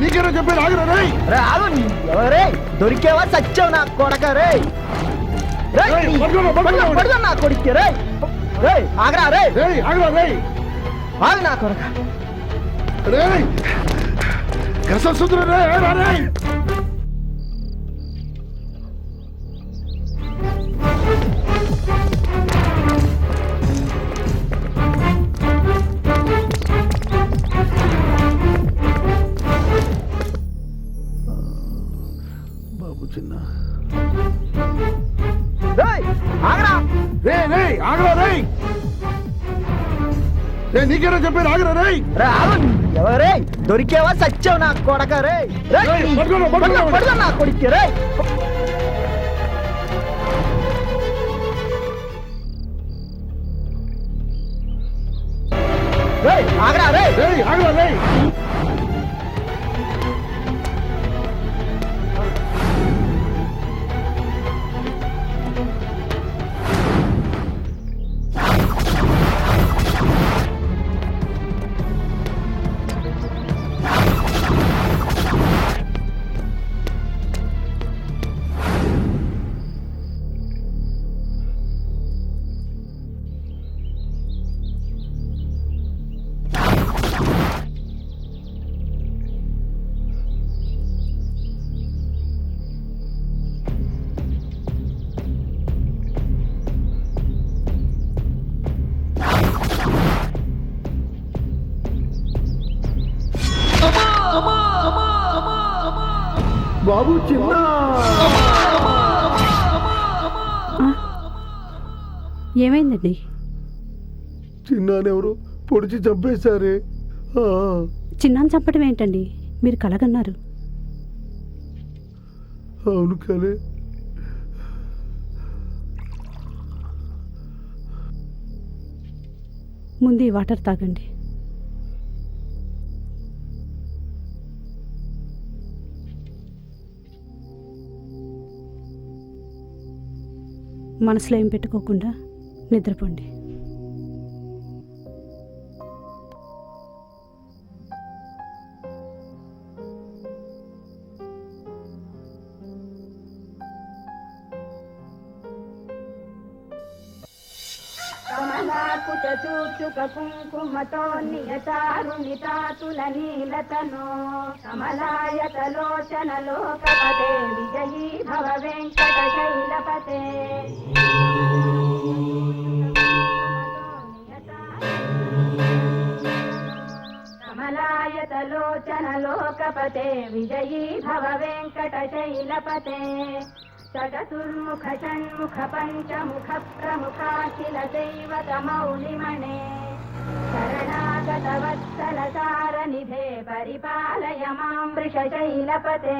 నీకేనా చెప్పేది? ఆగరా రేయ్. ఆగు ఎవరే దొరికేవా సచ్చావు నా కొడక రే నా కొడుకు రే ఆగరా రే ఆగరా రేయ్. ఆగు నా కొడక రేయ్ గససుద్ర రేయ్. బాబు చిన్న ఆగరా ఆగరా రేయ్. నీకేనా చెప్పేది? ఆగరా రేయ్. ఆగు ఎవరే దొరికేవా సచ్చావు నా కొడక రే నా కొడుకు రే ఆగరా రే ఆగరా రేయ్. బాబు చిన్న ఏమైందండి? చిన్నానెవరు పొడిచి చంపేశారే. చిన్నాన్ని చంపడం ఏంటండి? మీరు కలగన్నారు. అవును కలే. ముందు ఈ వాటర్ తాగండి. మనసులో ఏం పెట్టుకోకుండా నిద్రపోండి. కుంకుమతో నియతారునితాతుల నీలతనో కమలాయతలోచన లోకపతే విజయీ భవ వెంకట శైలపతే కమలాయతలోచన లోకపతే విజయీ భవ వెంకట శైలపతే చతుర్ముఖ షణ్ముఖ పంచముఖ ప్రముఖాఖిల దైవతమౌలిమణే శరణాగత వత్సల సారనిధే పరిపాలయ మాం వృషశైలపతే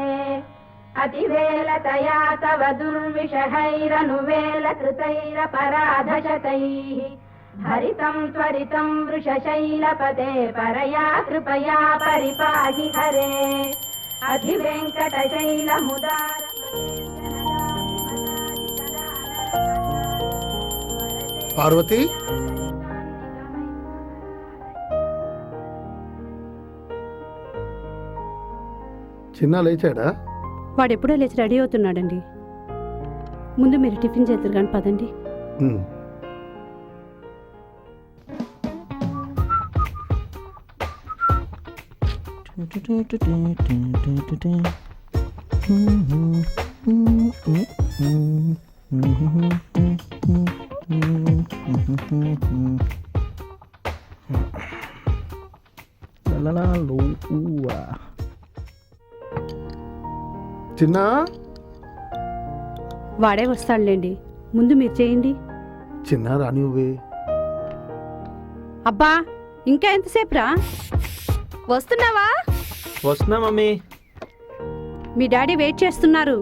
అతివేలతయా తవ దుర్విషహైరనువేల కృతైరపరాధశతైః హరితం త్వరితం వృషశైలపతే పరయా కృపయా పరిపాహి హరే అధివేంకటశైలముదార పార్వతి, చిన్న లేచాడా? వాడెప్పుడో లేచి రెడీ అవుతున్నాడండి. ముందు మీరు టిఫిన్ చేద్దరు కానీ పదండి. చిన్న వాడే వస్తాడులేండి, ముందు మీరు చేయండి. చిన్న రానివ్వే. అబ్బా ఇంకా ఎంతసేపు రా? వస్తున్నావా? వస్తున్నా మమ్మీ. మీ డాడీ వెయిట్ చేస్తున్నారు.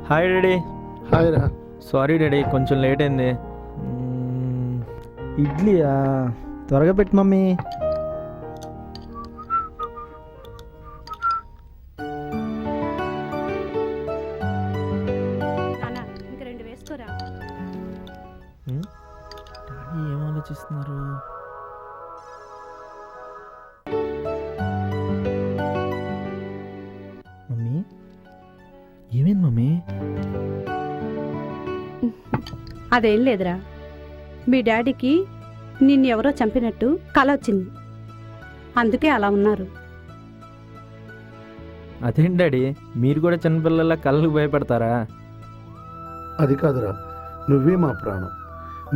Hi daddy. హాయ్ రా. సారీ డాడీ, కొంచెం లేట్ అయింది. ఇడ్లీయా? త్వరగా పెట్టు మమ్మీ. నాన్న ఇంక 2 వేసుకోరా. డాడీ ఏం ఆలోచిస్తున్నారు? మమ్మీ ఏమైంది మమ్మీ? అదేం లేదురా, మీ డాడీకి నిన్నెవరో చంపినట్టు కల వచ్చింది, అందుకే అలా ఉన్నారు. అదేంటి డాడీ, మీరు కూడా చిన్నపిల్లల కళ్ళకు భయపడతారా? అది కాదురా, నువ్వే మా ప్రాణం.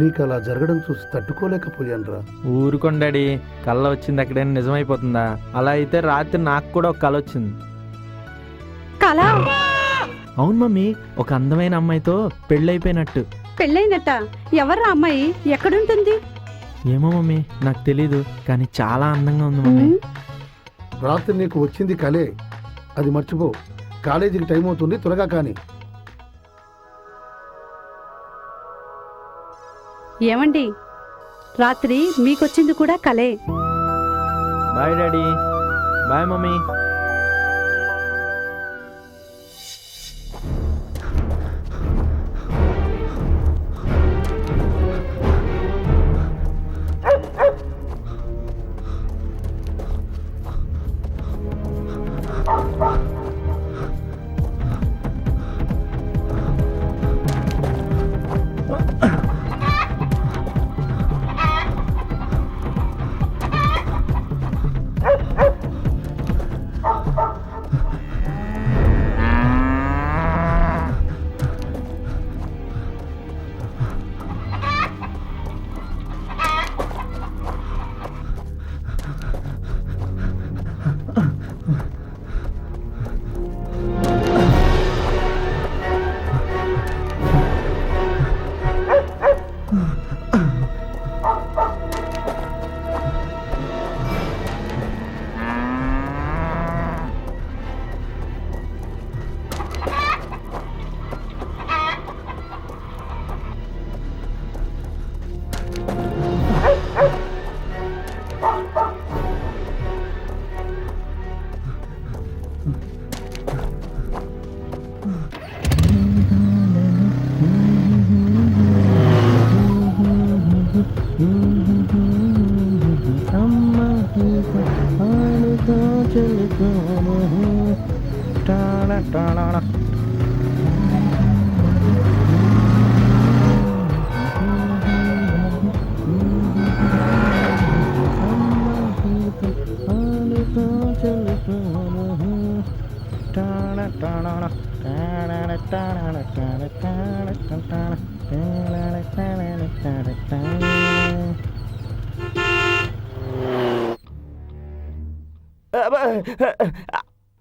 నీకు అలా జరగడం చూసి తట్టుకోలేకపోయానురా. ఊరుకోండి డాడీ, కళ్ళ వచ్చింది ఎక్కడైనా నిజమైపోతుందా? అలా అయితే రాత్రి నాకు కూడా ఒక కళ వచ్చింది. కల? అవును మమ్మీ, ఒక అందమైన అమ్మాయితో పెళ్ళైపోయినట్టు. పెళ్ళైనట్ట? ఎవర్రా అమ్మాయి? ఎక్కడుంటుంది? ఏమో మమ్మీ, నాకు తెలీదు, కానీ చాలా అందంగా ఉంది మమ్మీ. రాత్రి నీకు వచ్చింది కలే, అది మర్చిపో. కాలేజీకి టైం అవుతుంది, త్వరగా కానీ. ఏమండి, రాత్రి మీకొచ్చింది కూడా కలే. Bye daddy. Bye mummy.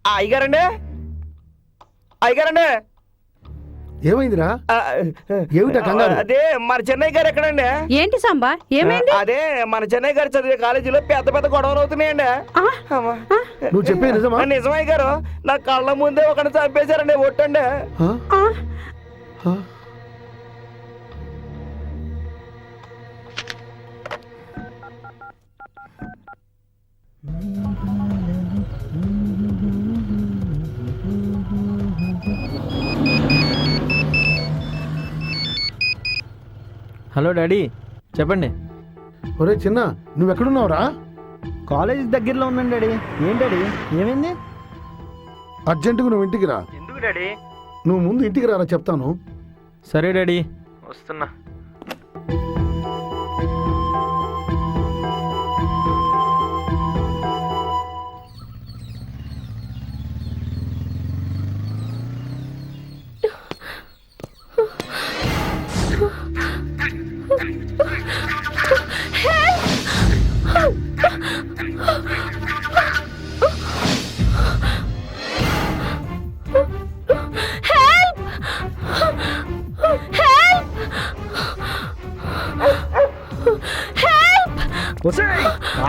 అయ్యగారండి, అయ్యగారండి. ఏమైందిరా? ఏమిటా కంగారు? అదే మన చెన్నై గారు ఎక్కడండి? ఏంటి సాంబా, ఏమైంది? అదే మన చెన్నై గారు చదివే కాలేజీలో పెద్ద పెద్ద గొడవలు అవుతున్నాయండి. నువ్వు చెప్పే నిజమా? నిజమయ్య గారు, నా కళ్ళ ముందే ఒకటి చంపేశారండి, ఒట్టండి. ఆ? ఆ? హలో డాడీ, చెప్పండి. ఒరే చిన్న, నువ్వెక్కడున్నావురా? కాలేజ్ దగ్గరలో ఉన్నాను డాడీ. ఏం డాడీ, ఏమైంది? అర్జెంటుగా నువ్వు ఇంటికి రా. ఎందుకు డాడీ? నువ్వు ముందు ఇంటికి రారా, చెప్తాను. సరే డాడీ, వస్తున్నా.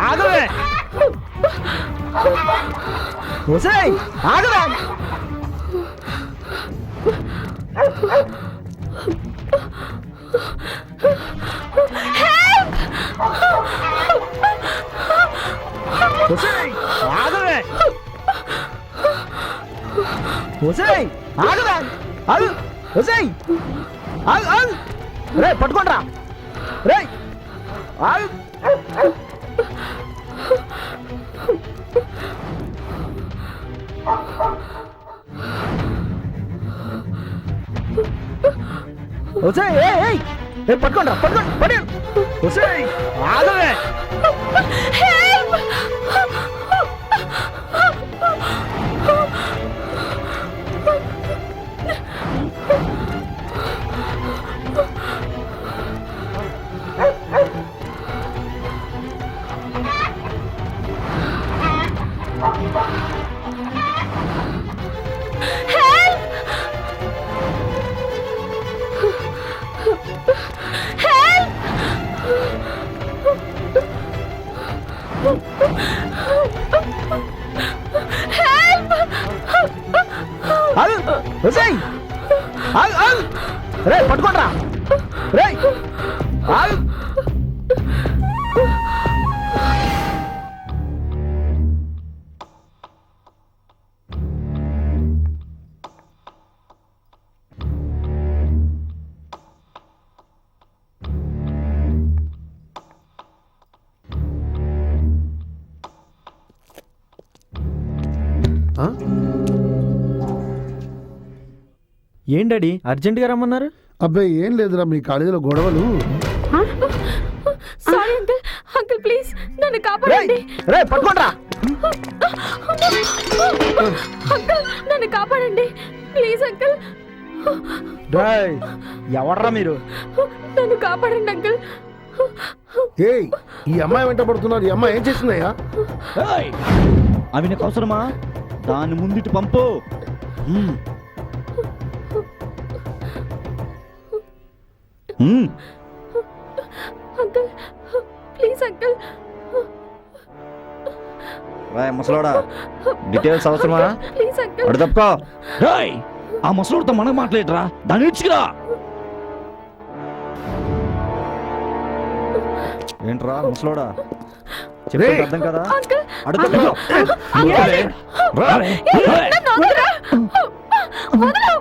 ఆగవే, ఆగవే. ఒసేయ్, ఆగవే. ఒసేయ్, ఆగవే. ఆగు. ఒసేయ్, ఆగు, ఆగు. రే పట్టుకోండ్రా. రే ఆగు. ఒసేయ్, ఏయ్ పట్టుకోండ్రా, పట్టుకోండి, పట్టుకోండి. ఒసేయ్, ఆగవే. ఆగు. ఒసేయ్, ఆగు, ఆగు. రే పట్టుకోండ్రా. రే ఆగు. ఆ? ఏం డాడీ అర్జెంటుగా రమ్మన్నారు? అబ్బాయి ఏం లేదురా, మీ కాలేజీలో గొడవలు. సారీ అంకుల్, అంకుల్ ప్లీజ్ నన్ను రే కాపాడండి. రే పట్టుకోండ్రా. అంకుల్ నన్ను కాపాడండి ప్లీజ్ అంకుల్. రేయ్, ఎవర్రా మీరు? నన్ను కాపాడండి అంకుల్. ఏయ్, ఈ అమ్మాయి వెంట పడుతున్నారు. ఈ అమ్మాయి ఏం చేసిందయ్యా? ఏయ్, అవి నీకు అవసరమా? దాన్ని ముందుటి పంపు. Uncle please uncle. రాయ్ ముసలోడా, డీటెయిల్స్ అవసరమా? Please uncle. అడు తప్పుకో. రాయ్, ఆ ముసలోడితో మనకు మాట్లాడరా, దాన్ని ఇచ్చుకురా. ఏంట్రా ముసలోడా, చెప్పేది అర్థం కదా? అంకుల్ అడు తప్పుకో. నన్ను వదలరా. వదలు.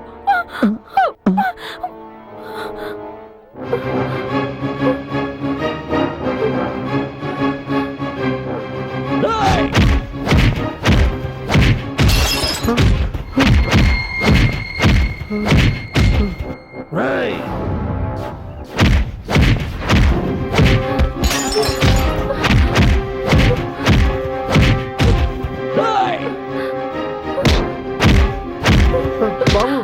బాబు,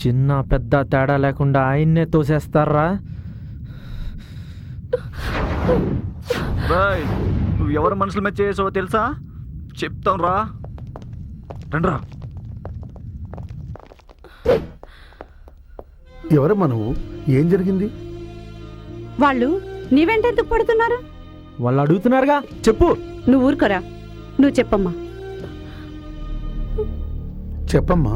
చిన్న పెద్ద తేడా లేకుండా ఆయన్నే తోసేస్తారా? నువ్వు ఎవరు మనుషుల మీద చేసావో తెలుసా? చెప్తాం రా, రండ్రా. ఎవరమ్మా నువ్వు? ఏం జరిగింది? వాళ్ళు నీ వెంట ఎందుకు పడుతున్నారు? వాళ్ళు అడుగుతున్నారుగా, చెప్పు. నువ్వు ఊరుకోరా, నువ్వు చెప్పమ్మా. చెప్పమ్మా.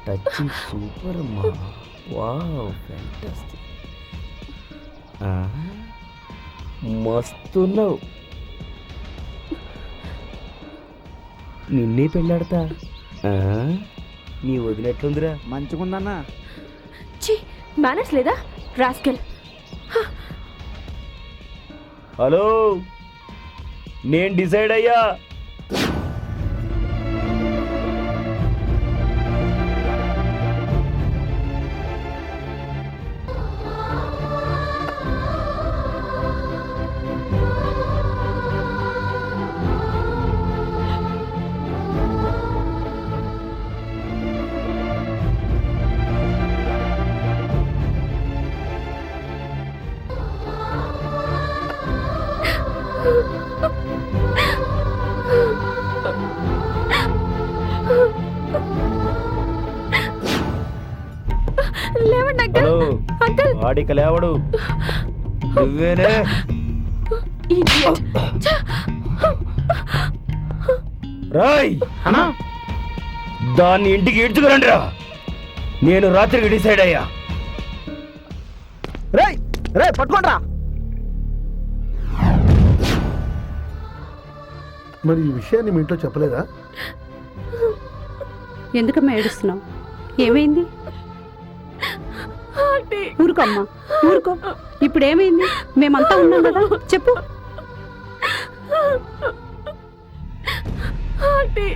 టచింగ్ సూపర్ అమ్మా. Wow, fantastic. మస్తున్నావు. నిన్నే పెళ్ళాడతా. నీ వదినట్లుందిరా? మంచిగుందన్నా. ఛీ, మేనర్స్ లేదా రాస్కెల్. హలో, నేను డిసైడ్ అయ్యా. లేవండి అంకుల్. హలో అంకుల్ వాడిక లేవడు నువ్వేనే idiot. రాయ్ అన్నా దాన్ని ఇంటికి ఈడ్చుకురండి రా. నేను రాత్రికి డిసైడ్ అయ్యా. రేయ్ రేయ్ పట్టుకోండి రా. మరి ఈ విషయాన్ని మీ ఇంట్లో చెప్పలేదా? ఎందుకమ్మా ఏడుస్తున్నావు? ఏమైంది? ఆంటీ ఊరుకో అమ్మా, ఊరుకో. ఇప్పుడు ఏమైంది? మేమంతా ఉన్నాం కదా, చెప్పు. ఆంటీ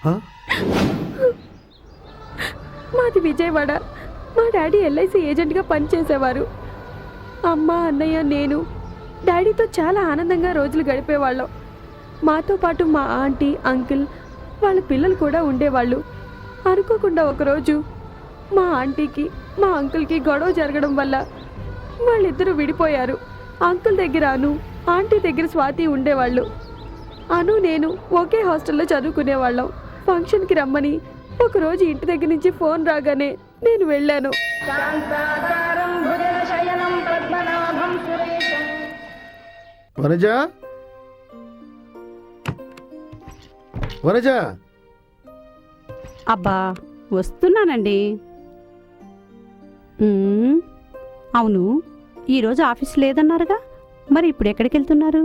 హా? మాది విజయవాడ. మా డాడీ ఎల్ఐసి ఏజెంట్గా పనిచేసేవారు. అమ్మ అన్నయ్య నేను డాడీతో చాలా ఆనందంగా రోజులు గడిపేవాళ్ళం. మాతో పాటు మా ఆంటీ అంకుల్ వాళ్ళ పిల్లలు కూడా ఉండేవాళ్ళు. అనుకోకుండా ఒకరోజు మా ఆంటీకి మా అంకుల్కి గొడవ జరగడం వల్ల వాళ్ళిద్దరూ విడిపోయారు. అంకుల్ దగ్గర అను, ఆంటీ దగ్గర స్వాతి ఉండేవాళ్ళు. అను నేను ఒకే హాస్టల్లో చదువుకునేవాళ్ళం. ఫంక్షన్కి రమ్మని ఒకరోజు ఇంటి దగ్గర నుంచి ఫోన్ రాగానే నేను వెళ్ళాను. శాంతాకారం భుజగశయనం పద్మనాభం సురేశం. వనజ, వనజ, అబ్బా వస్తున్నానండి. అవును, ఈరోజు ఆఫీస్ లేదన్నారుగా, మరి ఇప్పుడు ఎక్కడికి వెళ్తున్నారు?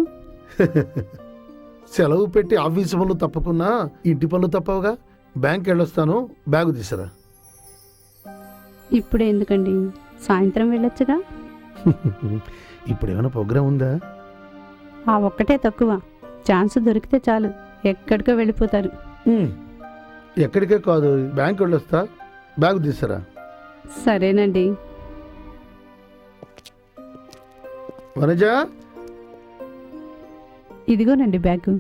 సెలవు పెట్టి ఆఫీసు పనులు తప్పకున్నా ఇంటి పనులు తప్పవుగా. బ్యాంక్ వెళ్ళొస్తాను, బ్యాగు తీసురా. ఇప్పుడు ఎందుకండి, సాయంత్రం వెళ్ళొచ్చుగా. ఇప్పుడు ఏమైనా ప్రోగ్రాం ఉందా? ఆ ఒక్కటే తక్కువ. ఛాన్స్ దొరికితే చాలు ఎక్కడికో వెళ్ళిపోతారు. ఎక్కడికే కాదు, బ్యాంక్ వెళ్ళొస్తా, బ్యాగు తీసురా. సరేనండి. వనజ, ఇదిగోనండి బ్యాగు.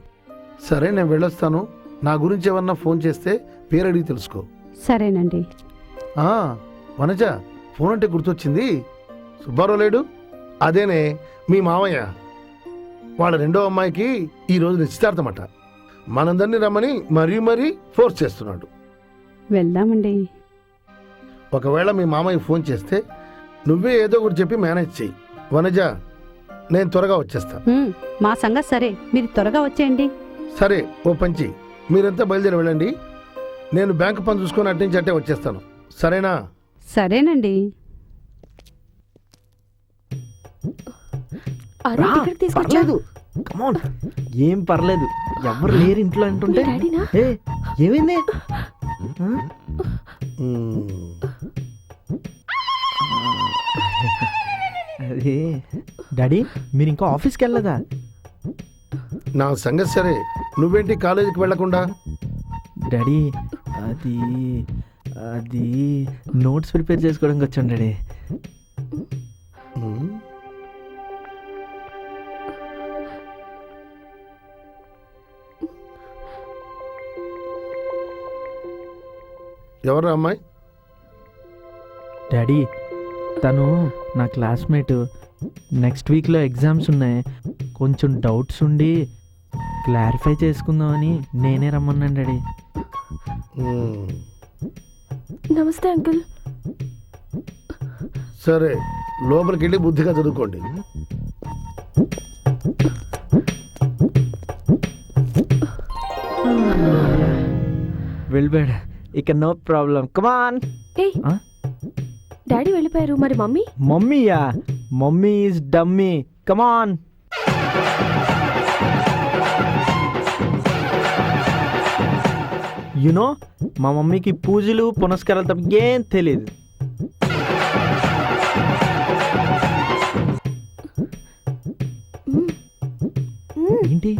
సరే నేను వెళ్ళొస్తాను. నా గురించి ఏమన్నా ఫోన్ చేస్తే పేరు అడిగి తెలుసుకో. సరేనండి. ఆ, వనజ, ఫోన్ అంటే గుర్తొచ్చింది. సుబ్బారావు లేడు? అదేనే మీ మామయ్య. వాళ్ళ రెండో అమ్మాయికి ఈరోజు నిశ్చితార్థమట. మనందరినీ రమ్మని మరీ ఫోర్స్ చేస్తున్నాడు. వెళ్దామండి. ఒకవేళ మీ మామయ్య ఫోన్ చేస్తే నువ్వే ఏదో ఒకటి చెప్పి మేనేజ్ చెయ్యి. వనజ, నేను త్వరగా వచ్చేస్తా. మా సంగతి సరే, మీరు త్వరగా వచ్చేయండి. సరే, ఓ పంచి, మీరంతా బయలుదేరి వెళ్ళండి. నేను బ్యాంకు పని చూసుకొని అటు నుంచి అట్టే వచ్చేస్తాను. సరేనా? సరేనండి. అరే టికెట్ తీసుకొచ్చా. పర్లేదు, కమాన్. ఏం పర్లేదు, ఎవరు లేరు ఇంట్లో అంటుంటే. డాడీనా? ఏ, ఏమైంది? అదే డాడీ, మీరు ఇంకా ఆఫీస్కి వెళ్ళదా? నా సంగతి సరే, నువ్వేంటి కాలేజీకి వెళ్లకుండా? డాడీ, అది అది నోట్స్ ప్రిపేర్ చేసుకోవడానికి వచ్చాను డాడీ. ఎవరు అమ్మాయి? డాడీ, తను నా క్లాస్మేట్. నెక్స్ట్ వీక్లో ఎగ్జామ్స్ ఉన్నాయి. కొంచెం డౌట్స్ ఉండి క్లారిఫై చేసుకుందామని నేనే రమ్మన్నాను డాడీ. నమస్తే అంకుల్. సరే, లోపలికి వెళ్ళి బుద్ధిగా చదువుకోండి. వెళ్ళిపోయాడు, ఇక నో ప్రాబ్లం. కమాన్. ఏయ్ డాడీ వెళ్ళిపోయారు, మరి మమ్మీ? మమ్మీయా? Mummy is dummy. Come on. You know, మా మమ్మీకి పూజలు పునస్కారాలు తప్ప ఏం తెలియదు. ఏంటి?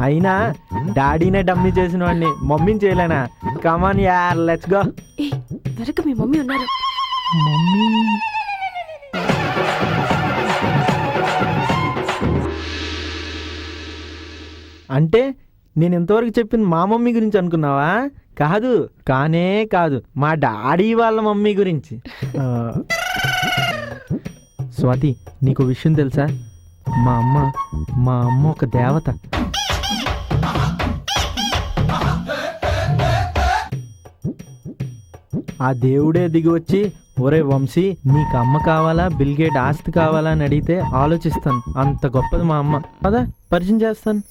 అయినా డాడీనే డమ్మీ చేసిన వాడిని మమ్మీని చేయలేనా? కమాన్ యార్, లెట్స్ గో. ఏ వెనక మీ మమ్మీ ఉన్నారు. మమ్మీ అంటే నేను ఇంతవరకు చెప్పింది మా మమ్మీ గురించి అనుకున్నావా? కాదు, కానే కాదు, మా డాడీ వాళ్ళ మమ్మీ గురించి. స్వాతి, నీకు విషయం తెలుసా? మా అమ్మ ఒక దేవత. ఆ దేవుడే దిగి వచ్చి, ఒరే వంశీ, నీకు అమ్మ కావాలా, బిల్గేట్ ఆస్తి కావాలా అని అడిగితే ఆలోచిస్తాను. అంత గొప్పది మా అమ్మ. పదా పరిచయం చేస్తాను.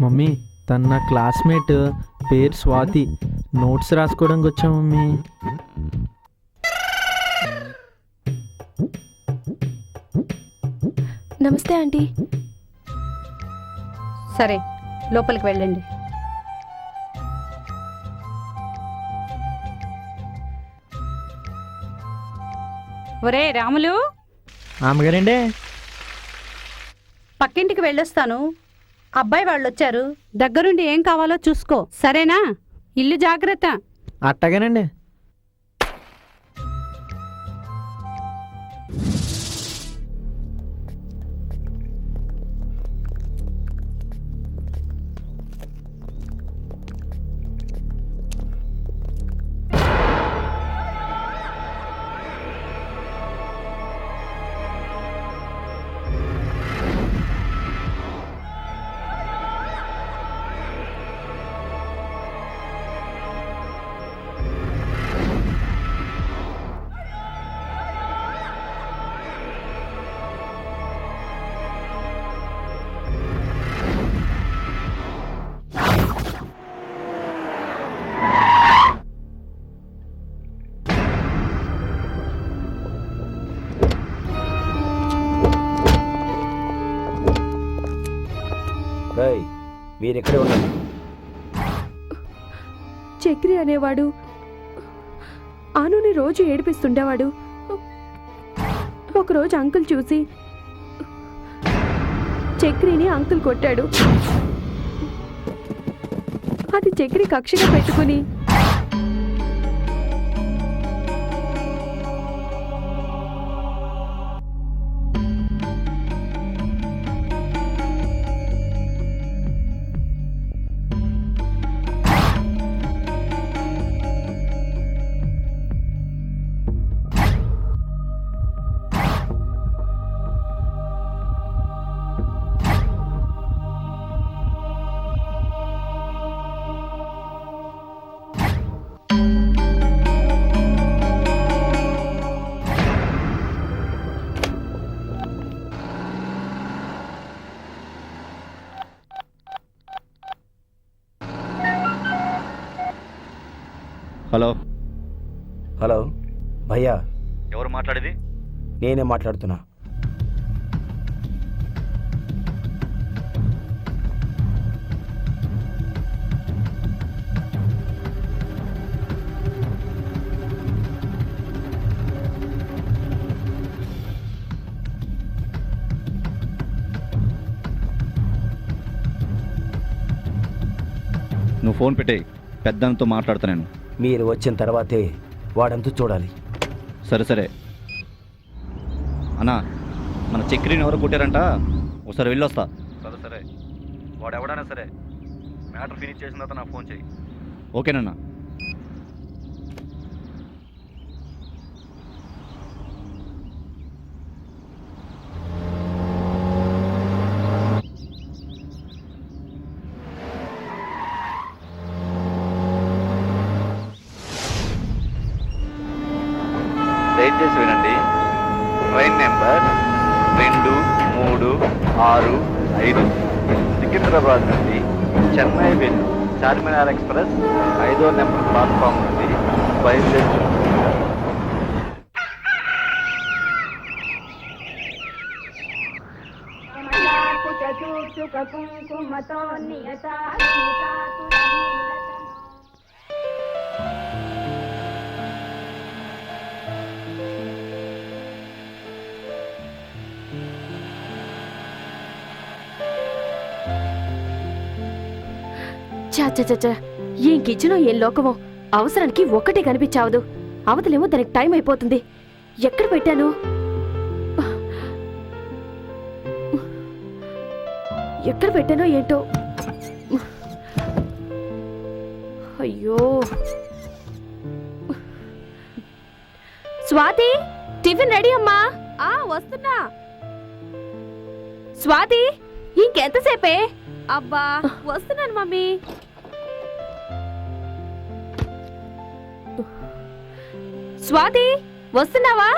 మమ్మీ, తన నా క్లాస్మేట్, పేరు స్వాతి. నోట్స్ రాసుకోవడానికి వచ్చా మమ్మీ. నమస్తే ఆంటీ. సరే, లోపలికి వెళ్ళండి. ఒరే రాములు, ఆమెగారండి. పక్కింటికి వెళ్ళొస్తాను. అబ్బాయి వాళ్ళు వచ్చారు. దగ్గరుండి ఏం కావాలో చూసుకో, సరేనా? ఇల్లు జాగ్రత్త. అట్టగానండి. మీరెక్కడే ఉన్నారు? చక్రి అనేవాడు ఆనుని రోజు ఏడిపిస్తుండేవాడు. ఒకరోజు అంకుల్ చూసి చక్రిని అంకుల్ కొట్టాడు. అది చక్రి కక్షగా పెట్టుకుని హలో హలో భయ్యా, ఎవరు మాట్లాడేది? నేనే మాట్లాడుతున్నా. నువ్వు ఫోన్ పెట్టేయి, పెద్దతో మాట్లాడతా నేను. మీరు వచ్చిన తర్వాతే వాడంతా చూడాలి. సరే సరే అన్నా, మన చక్రిని ఎవరు కొట్టారంట, ఒకసారి వెళ్ళొస్తా. సరే సరే, వాడు ఎవడైనా సరే మ్యాటర్ ఫినిష్ చేసిన తర్వాత నాకు ఫోన్ చేయి. ఓకేనన్నా? దయచేసి వినండి. ట్రైన్ నెంబర్ 2365 సికింద్రాబాద్ నుండి చెన్నై వెళ్ళు చార్మినార్ ఎక్స్ప్రెస్ 5వ నెంబర్ ప్లాట్ఫామ్ నుండి బయలుదేరుతుంది. చ ఏం కిచెనో ఏం లోకమో, అవసరానికి ఒక్కటే కనిపించావదు. అవతలేమో దానికి టైం అయిపోతుంది. ఎక్కడ పెట్టాను? ఎక్కడ పెట్టానో ఏంటో. అయ్యో. స్వాతి, టిఫిన్ రెడీ అమ్మా. వస్తున్నా. స్వాతి, ఇంకెంతసేపే? అబ్బా వస్తున్నాను మమ్మీ. స్వాతి, వస్తున్నావా?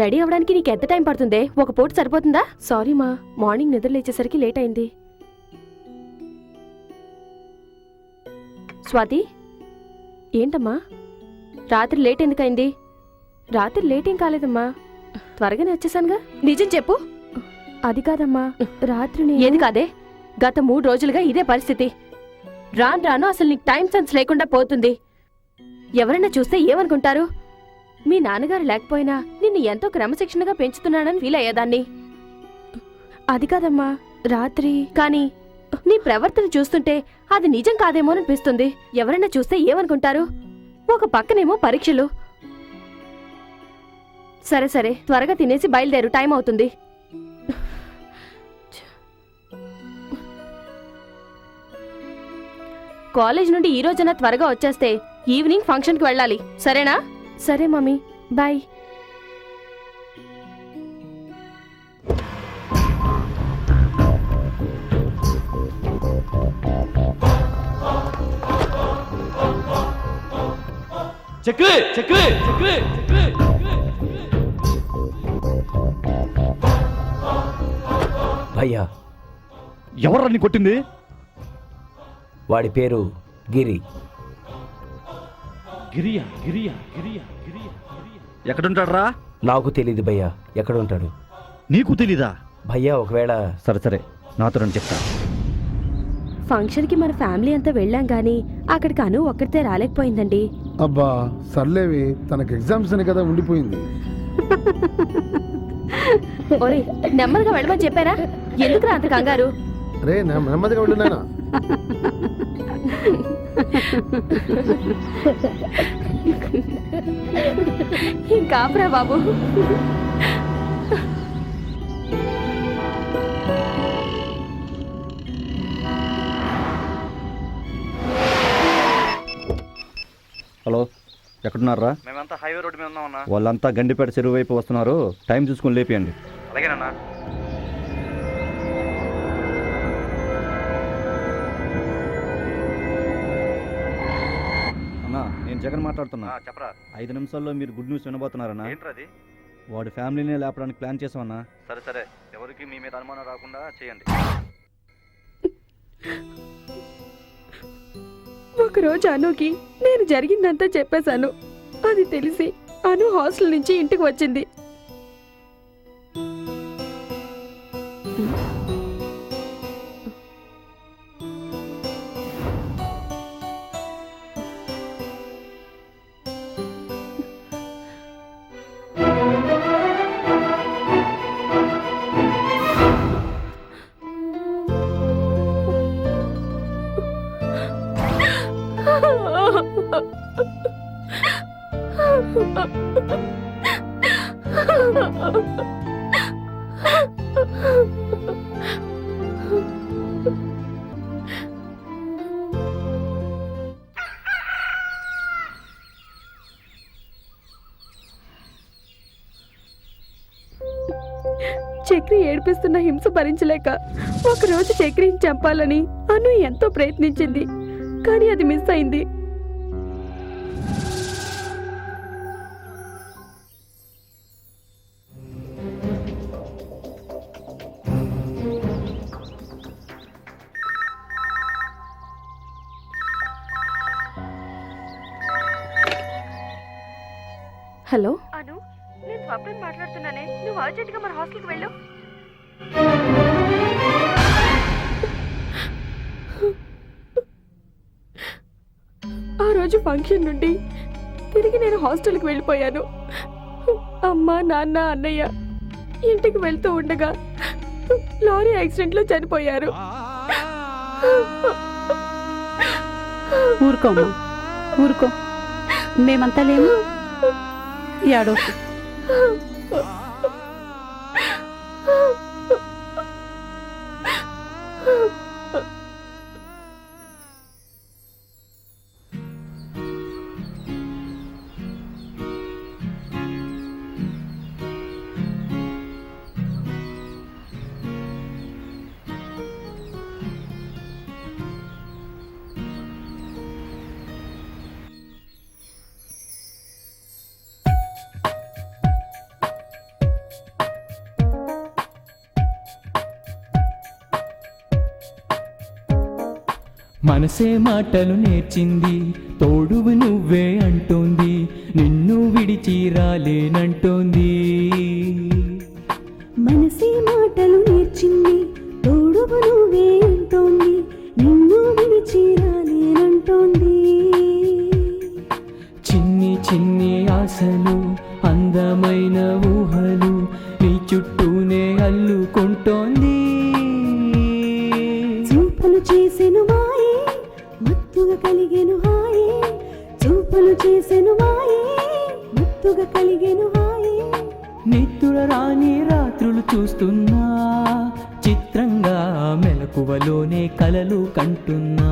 రెడీ అవడానికి నీకు ఎంత టైం పడుతుందే? ఒక పూట సరిపోతుందా? సారీ మా, మార్నింగ్ నిద్ర లేచేసరికి లేట్ అయింది. స్వాతి, ఏంటమ్మా రాత్రి లేట్ ఎందుకైంది? రాత్రి లేట్ ఏం కాలేదమ్మా, త్వరగానే వచ్చేసానుగా. నిజం చెప్పు. అది కాదమ్మా, రాత్రి ఏది కాదే? గత 3 రోజులుగా ఇదే పరిస్థితి. రాను రాను అసలు నీకు టైం సెన్స్ లేకుండా పోతుంది. ఎవరైనా చూస్తే ఏమనుకుంటారు? మీ నాన్నగారు లేకపోయినా నిన్ను ఎంతో క్రమశిక్షణగా పెంచుతున్నానని ఫీల్ అయ్యేదాన్ని. అది కాదమ్మా, రాత్రి కానీ నీ ప్రవర్తన చూస్తుంటే అది నిజం కాదేమోననిపిస్తుంది. ఎవరైనా చూస్తే ఏమనుకుంటారు? ఒక పక్కనేమో పరీక్షలు. సరే సరే, త్వరగా తినేసి బయలుదేరు, టైం అవుతుంది. కాలేజ్ నుండి ఈ రోజైనా త్వరగా వచ్చేస్తే ఈవినింగ్ ఫంక్షన్కి వెళ్ళాలి, సరేనా? సరే మమ్మీ, బాయ్. చక్రి చక్రి చక్రి చక్రి. భయ్యా, ఎవర్రా నీ కొట్టింది? వాడి పేరు గిరి. గిరియా గిరియా గిరియా గిరియా. ఎక్కడుంటాడు రా? నాకు తెలీదు భయ్యా, ఎక్కడ ఉంటాడు? నీకు తెలీదా? భయ్యా, ఒకవేళ సరే సరే, నాతో రండి చెప్తా. ఫంక్షన్కి మన ఫ్యామిలీ అంతా వెళ్ళాం గానీ అక్కడికి అను ఒక్కడితే రాలేకపోయిందండి. అబ్బా సర్లేవి, తనకు ఎగ్జామ్స్ అని కదా ఉండిపోయింది. ఒరే, నెమ్మదిగా వెళ్ళమని చెప్పారా? ఎందుకురా అంత కంగారు? రే నెమ్మదిగా వెళ్ళునానా. ఇంకాపరా బాబు. హలో, ఎక్కడున్నారా? మేమంతా హైవే రోడ్డు మీద ఉన్నామన్నా. వాళ్ళంతా గండిపేట చెరువు వైపు వస్తున్నారు, టైం చూసుకొని లేపియండి. అలాగేనన్నా. అన్నా, నేను జగన్ మాట్లాడుతున్నా. చెప్పరా. 5 నిమిషాల్లో మీరు గుడ్ న్యూస్ వినబోతున్నారన్నా. ఏంట్రది? వాడి ఫ్యామిలీనే లేపడానికి ప్లాన్ చేసామన్నా. సరే సరే, ఎవరికి మీ మీద అనుమానం రాకుండా చేయండి. ఒకరోజు అనుకి నేను జరిగిందంతా చెప్పేశాను. అది తెలిసి అను హాస్టల్ నుంచి ఇంటికి వచ్చింది. చక్రి ఏడిపిస్తున్న హింస భరించలేక ఒకరోజు చక్రిని చంపాలని అను ఎంతో ప్రయత్నించింది, కానీ అది మిస్ అయింది. హలో అను, నేను స్వప్న మాట్లాడుతున్నానే. నువ్వు అర్జెంట్గా మన హాస్టల్కి వెళ్ళు. ఆ రోజు ఫంక్షన్ నుండి తిరిగి నేను హాస్టల్కి వెళ్ళిపోయాను. అమ్మ, నాన్న, అన్నయ్య ఇంటికి వెళ్తూ ఉండగా లారీ యాక్సిడెంట్లో చనిపోయారు. ఊరుకోమ్మా, ఊరుకో. మేమంతా లేము, ఏడోకు. మనసే మాటలు నేర్చింది, తోడువు నువ్వే అంటోంది, నిన్ను విడిచి రాలేనంటోంది. మనసే మాటలు నేర్చింది, తోడువు నువ్వే అంటోంది, నిన్ను విడిచి రాలేనంటోంది. చిన్ని చిన్ని ఆశలు, అందమైన ఊహలు నీ చుట్టూనే అల్లుకుంటోంది. చూపులు చేసెను మాయే, మత్తుగా కలిగెను హాయే. చూపులు చేసెను మాయే, మత్తుగా కలిగెను హాయే. నిద్దుల రాని రాత్రులు చూస్తున్నా, చిత్రంగా మెలకువలోనే కలలు కంటున్నా.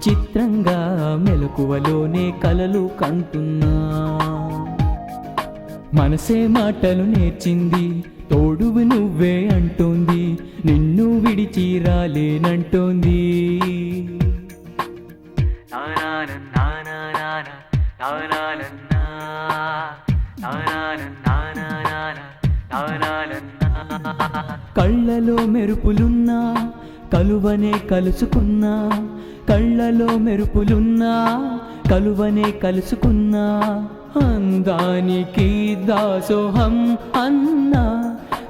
చిత్రంగా మెలకువలోనే కలలు కంటున్నా. మనసే మాటలు నేర్చింది, తోడువు నువ్వే అంటోంది, నిన్ను విడిచి రాలేనంటోంది. కళ్ళలో మెరుపులున్నా, కలువనే కలుసుకున్నా. కళ్ళలో మెరుపులున్నా, కలువనే కలుసుకున్నా. అందానికి దాసోహం అన్నా,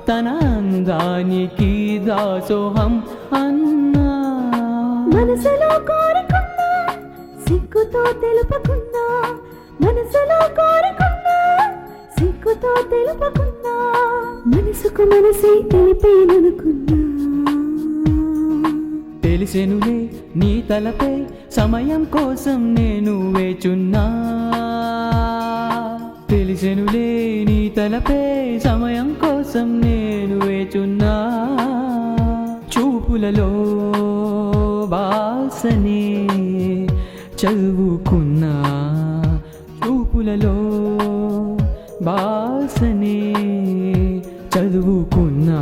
తన అందానికి దాసోహం అన్నా. మనసులో కోరుకున్నా, సిగ్గుతో తెలుపుకున్నా. మనసులో కోరుకున్నా, సిగ్గుతో తెలుపుకున్నా. మనసుకు మనసే తెలిపేననుకున్నా. తెలిసెనులే నీ తలపై, సమయం కోసం నేను వేచున్నా. తెలిసెనులే నీ తలపై, సమయం కోసం నేను వేచున్నా. చూపులలో వాసనే చదువుకున్నా. చూపులలో వాసనే చదువుకున్నా.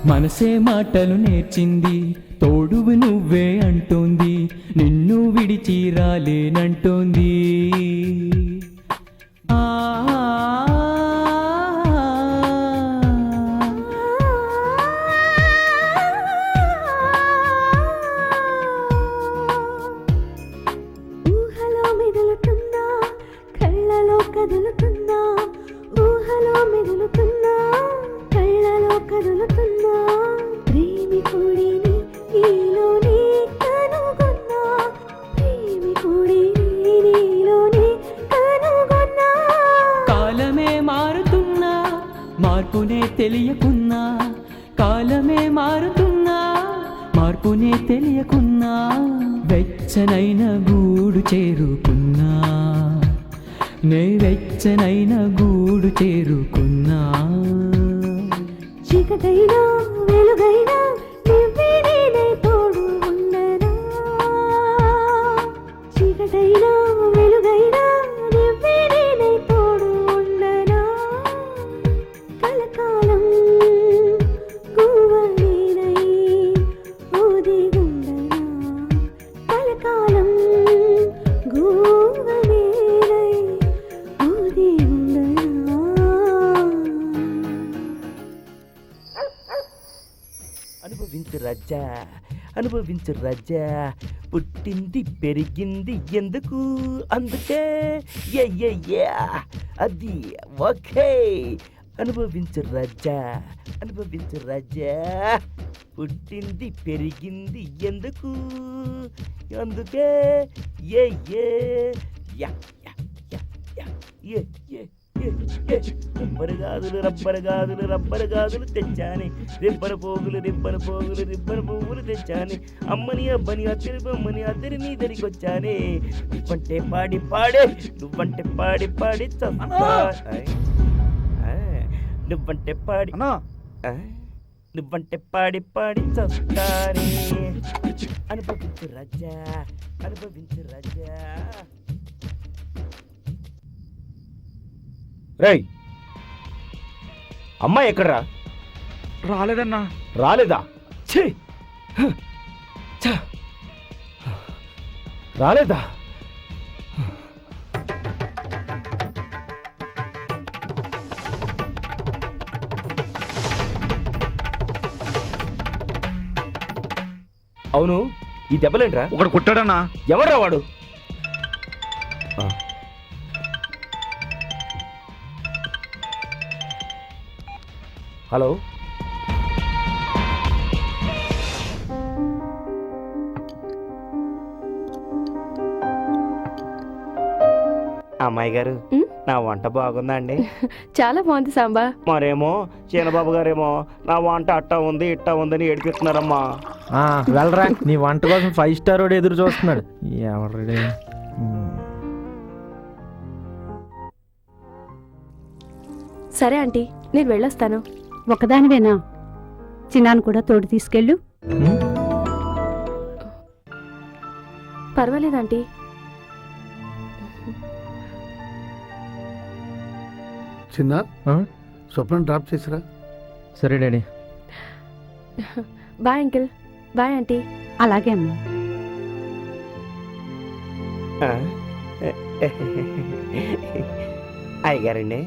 మనసే మాటలు నేర్చింది, తోడువు నువ్వే అంటోంది, నిన్ను విడిచి రాలేనంటోంది. ఊహలో మెదులుతున్నా, కళ్ళలో కదులుతున్నా. ఊహలో మెదులుతున్నా, కళ్ళలో కదులుతున్నా. ప్రేమికుడిని నీలోనే కనుగొన్నా. ప్రేమికుడిని నీలోనే కనుగొన్నా. కాలమే మారుతున్నా, మార్పునే తెలియకున్నా. కాలమే మారుతున్నా, మార్పునే తెలియకున్నా. వెచ్చనైన గూడు చేరుకున్నా. నే వెచ్చనైన గూడు చేరుకున్నా. చీకటైనా వెలుగైనా నువ్వే నేనే తోడు ఉండనా. చీకటైనా వెలుగైనా నువ్వే నేనే తోడు ఉండనా. కలకాలం గువ్వనేనై ఊదిగుండనా. కలకాలం గువ్వనేనై ఊదిగుండనా. అనుభవించు రజ్జా, అనుభవించు రజ్జా. పుట్టింది పెరిగింది ఎందుకు, అందుకే ఏ ఏ ఏ అది ఓకే. అనుభవించు రజ్జా, అనుభవించు రజ్జా. పుట్టింది పెరిగింది ఎందుకు, అందుకే ఏ ఏ యా యా యా ఏ ఏ ఏ ఏ రబ్బరు గాజులు తెచ్చాని, రిబ్బరు పోగులు తెచ్చాని, అమ్మని అబ్బని అద్దరి బొమ్మని అద్దరి నీ దరికొచ్చానే. నువ్వంటే పాడి చస్తా. నువ్వంటే పాడి చస్తానే. అనుభవించు రాజా. రేయ్, అమ్మాయి ఎక్కడ్రా? రాలేదన్నా. రాలేదా? ఛీ! ఛ! రాలేదా? అవును, ఈ దెబ్బలేంట్రా? ఒకడు కొట్టాడన్నా. ఎవర్రా వాడు? హలో, అమ్మాయి గారు, నా వంట బాగుందా అండి? చాలా బాగుంది సాంబా. మరేమో చీనబాబు గారేమో నా వంట అట్టా ఉంది ఇట్టా ఉందని ఏడిపిస్తున్నారమ్మా. వెళ్ళరా, నీ వంట కోసం 5 స్టార్ వాడు ఎదురు చూస్తున్నాడు. ఎవరు? సరే ఆంటీ, నేను వెళ్ళొస్తాను. ఒకదానివేనా? చిన్నాను కూడా తోడు తీసుకెళ్ళు. పర్వాలేదు ఆంటీ. చిన్న స్వప్నం డ్రాప్ చేసిరా. సరే daddy. Bye uncle. Bye aunty. అలాగే అమ్మా. అయ్యగారండి,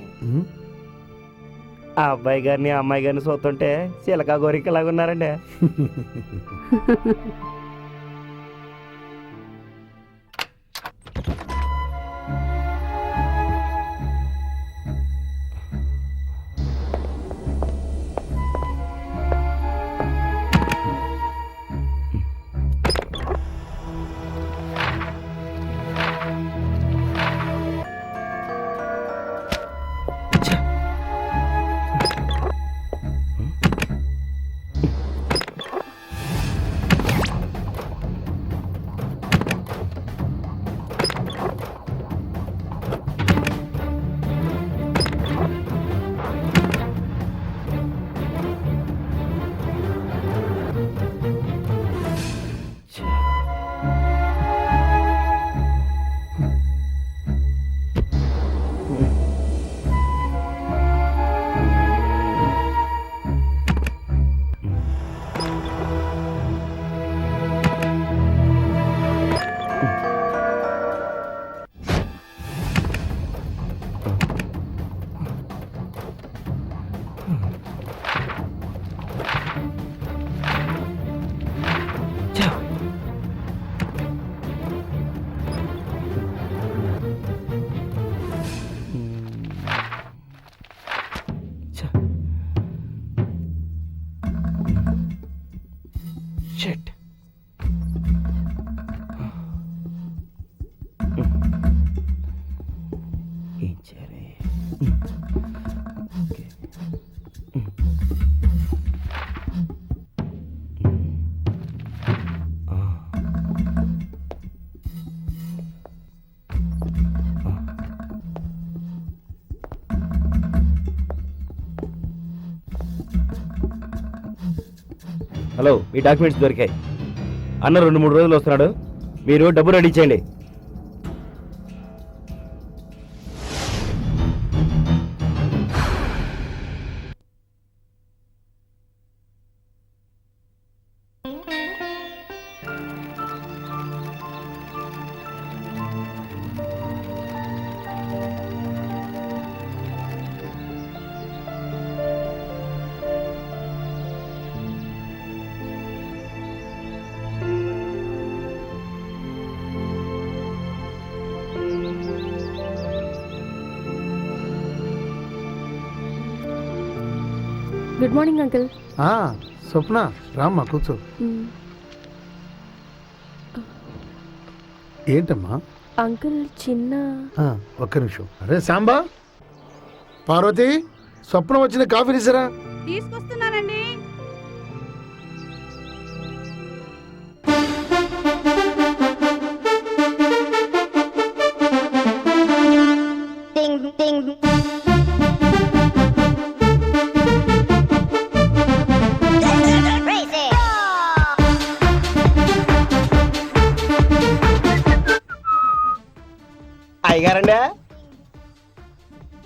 ఆ అబ్బాయి గారిని అమ్మాయి గారిని చూస్తుంటే చిలక గోరికలాగా ఉన్నారండి. Shit. ఏం చేయాలి? ఓకే. హలో, మీ డాక్యుమెంట్స్ దొరికాయి. అన్న 2-3 రోజులు వస్తున్నాడు. మీరు డబ్బు రెడీ చేయండి. Good morning uncle. స్వప్న రామ్మా, కూర్చో. ఏంటమ్మా? అంకుల్ చిన్న ఒక్క నిమిషం. అరే సాంబా, పార్వతి, స్వప్నం వచ్చిన కాఫీ తీసరా. తీసుకొస్తున్నానండి. అయ్యగారండి,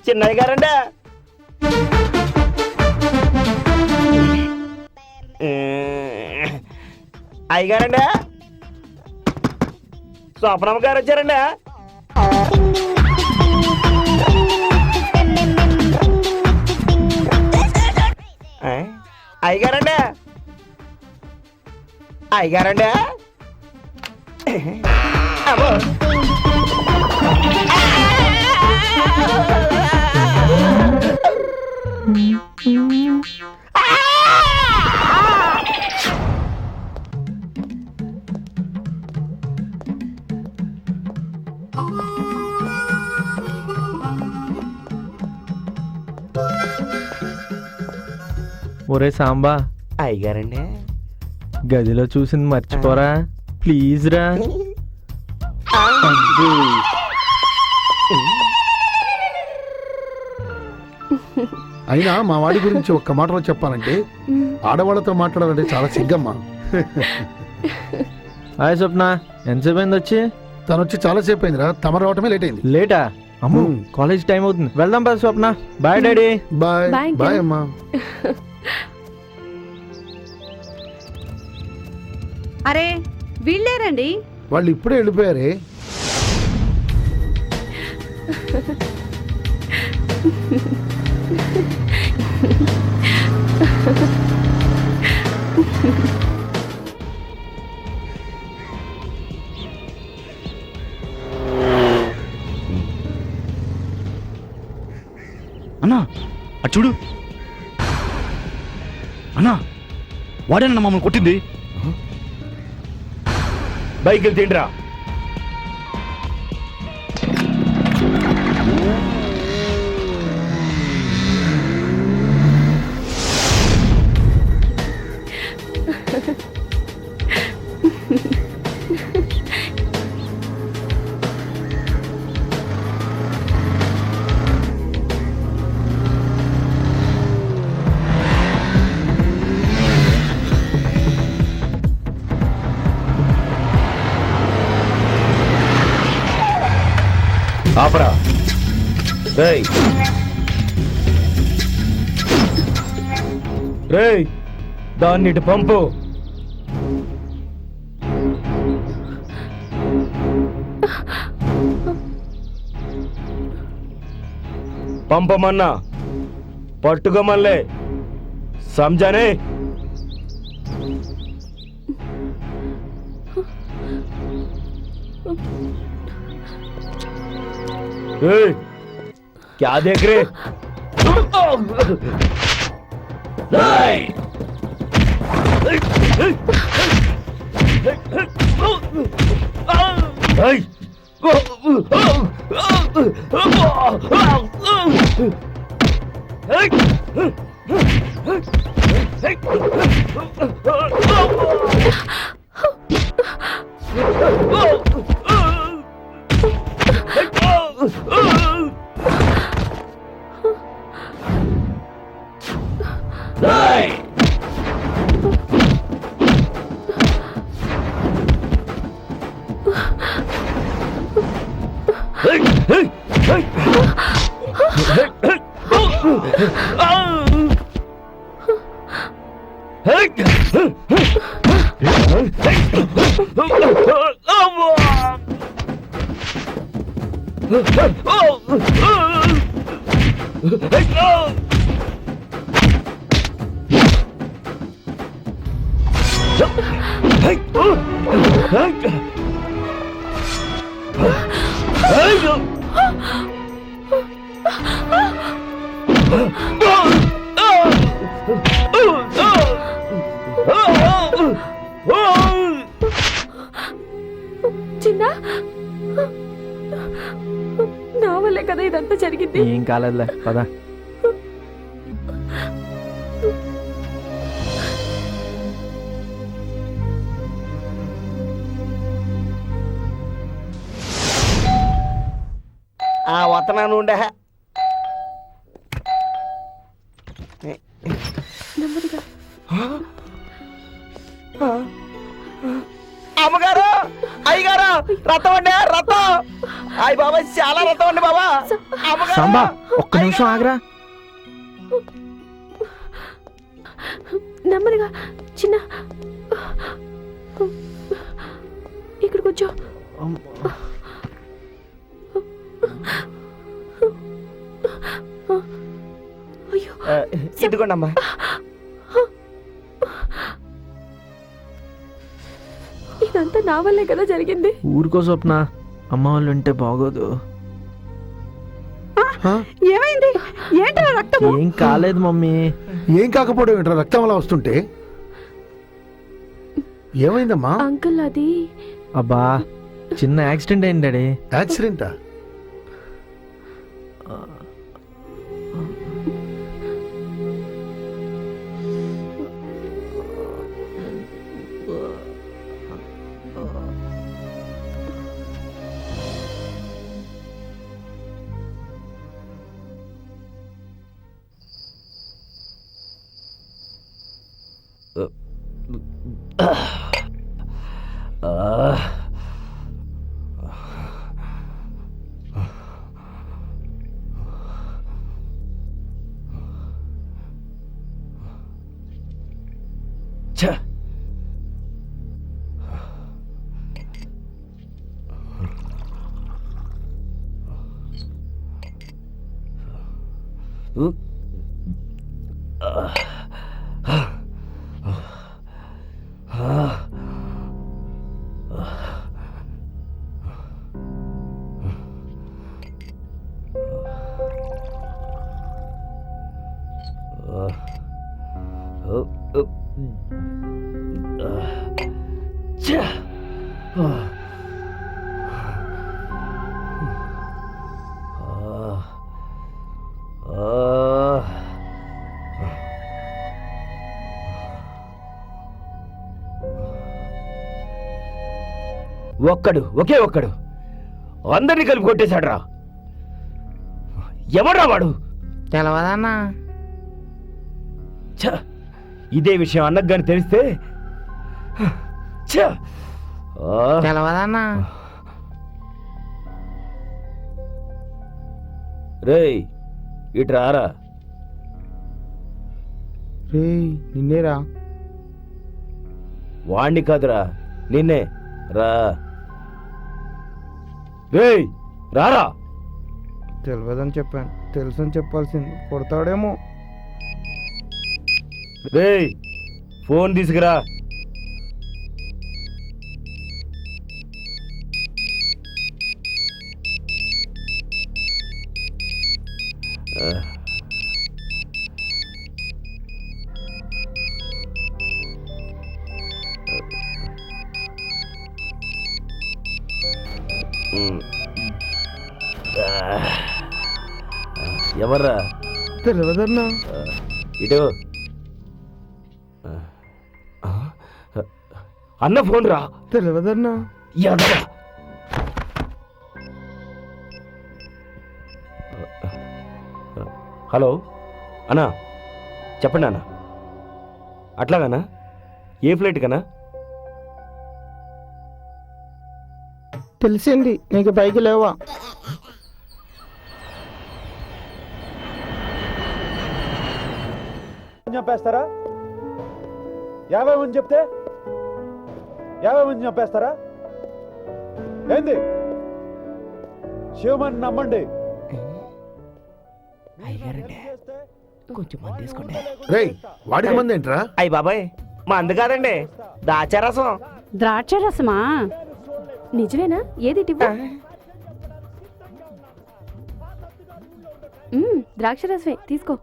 చిన్న అయ్యగారండి. అయ్యగారండి, స్వప్నమ్మ గారు వచ్చారండి. అయ్యగారండి, అయ్యగారండి. అమ్మో, ఒరే సాంబా, అయ్యగారండి. గదిలో చూసింది మర్చిపోరా ప్లీజ్ రా. అయినా మా వాడి గురించి ఒక్క మాటలో చెప్పాలంటే ఆడవాళ్ళతో మాట్లాడాలంటే చాలా సిగ్గమ్మా. హాయ్ స్వప్న, ఎంతసేపు అయింది వచ్చి? తను వచ్చి చాలా సేపు అయిందిరా, తమ రావటమే లేట్ అయింది. లేటా? అమ్మో, కాలేజ్ టైం అవుతుంది, వెళ్దాం పద Swapna. Bye daddy. Bye Bye, uncle. Bye అమ్మా. అరే వీళ్ళేరండి. వాళ్ళు ఇప్పుడే వెళ్ళిపోయారే. అన్నా అటు చూడు అన్నా, వాడేనన్నా మమ్మల్ని కొట్టింది. బైక్ వెళ్ళి తిండ్రా. ఆపరా. రేయ్ రేయ్, దాన్ని ఇటు పంపు. పంపమన్నా పట్టుకోమల్లే, సమझाने? क्या देख रहे? చిన్న కదా ఇదంతా జరిగింది. ఏం కాలేదులే పదా. వస్తున్నాను ఉండే. నెమ్మదిగా. అమ్మగారు, అయ్యగారు, రథం అండి, రథం. అయ్య బాబా, చాలా రథం అండి బాబా. సాంబా ఒక్క నిమిషం ఆగరా. నెమ్మదిగా చిన్న ఇక్కడ కూర్చో. అయ్యో ఇదిగోండి అమ్మా. ఇదంతా నా వల్లే కదా జరిగింది. ఊరుకో స్వప్న, అమ్మ వాళ్ళు ఉంటే బాగోదు. ఏమైంది? ఏంటి రక్తం? ఏం కాలేదు మమ్మీ. ఏం కాకపోవడం ఏంట్రా, రక్తం అలా వస్తుంటే? ఏమైందమ్మా? అంకుల్ అది అబ్బా చిన్న యాక్సిడెంట్ అయింది డాడీ. యాక్సిడెంటా? ఒక్కడు, ఒకే ఒక్కడు అందరినీ కలిపి కొట్టేశాడు రా. ఎవడ్రా వాడు? తెలవదన్నా. ఇదే విషయం అన్నకు గాని తెలిస్తే తెలవదన్నా. రేయ్ ఇటు రారా. రేయ్ నిన్నేరా. వాణ్ణి కాదురా, నిన్నే రా. రేయ్ రారా. తెలియదని చెప్పాను, తెలుసని చెప్పాల్సింది. కొడతాడేమో. రేయ్ ఫోన్ తీసుకురా. ఎవర్రా? తెలియదన్నా. ఇటు అన్న ఫోన్ రా. తెలియదన్నా. ఎదరా. హలో అన్నా, చెప్పండి అన్న. అట్లాగనా? ఏ ఫ్లైట్ కన్నా? తెలిసింది నీకు, పైకి లేవా? చంపేస్తారా? 50 మంది చెప్తే 50 మంది చంపేస్తారా? ఏంది? శివమని నమ్మండి. కొంచెం మంది తీసుకోండి. రేయ్ వాడికి మంది ఏంట్రా? అయ్య బాబాయ్, మా అందు కాదండి, దాచారసం. ద్రాక్ష రసమా? నిజమేనా? ఏది ద్రాక్ష రసమే తీసుకో.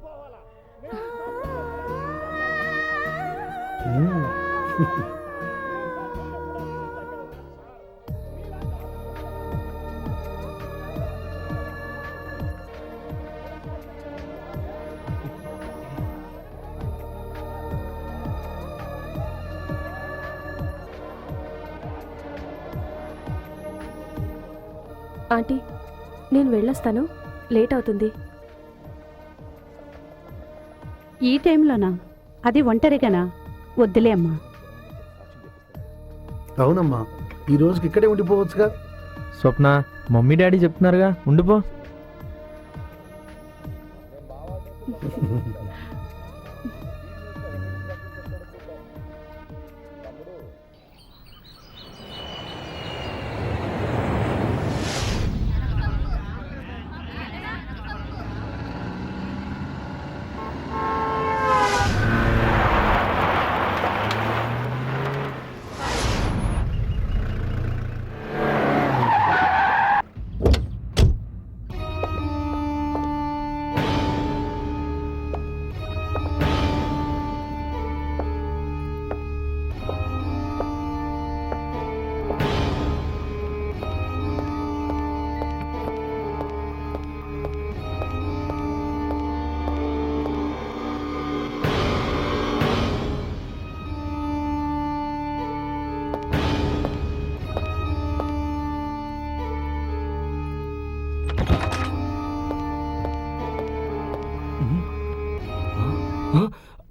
ఆంటీ నేను వెళ్ళొస్తాను, లేట్ అవుతుంది. ఈ టైంలోనా? అది ఒంటరిగానా? వద్దులే అమ్మా. అవునమ్మా, ఈ రోజుకి ఇక్కడే ఉండిపోవచ్చుగా. స్వప్న, మమ్మీ డాడీ చెప్తున్నారుగా, ఉండిపో.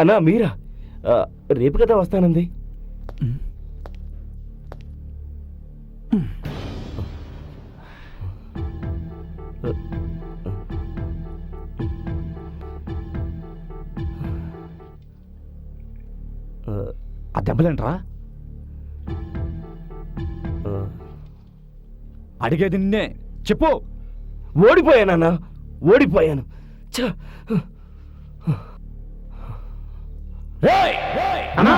అన్నా మీరా? రేపు కదా వస్తానంది. ఆ దెబ్బలేంట్రా? అడిగేది నిన్నే, చెప్పు. ఓడిపోయానన్నా, ఓడిపోయాను. ఛ! అన్నా,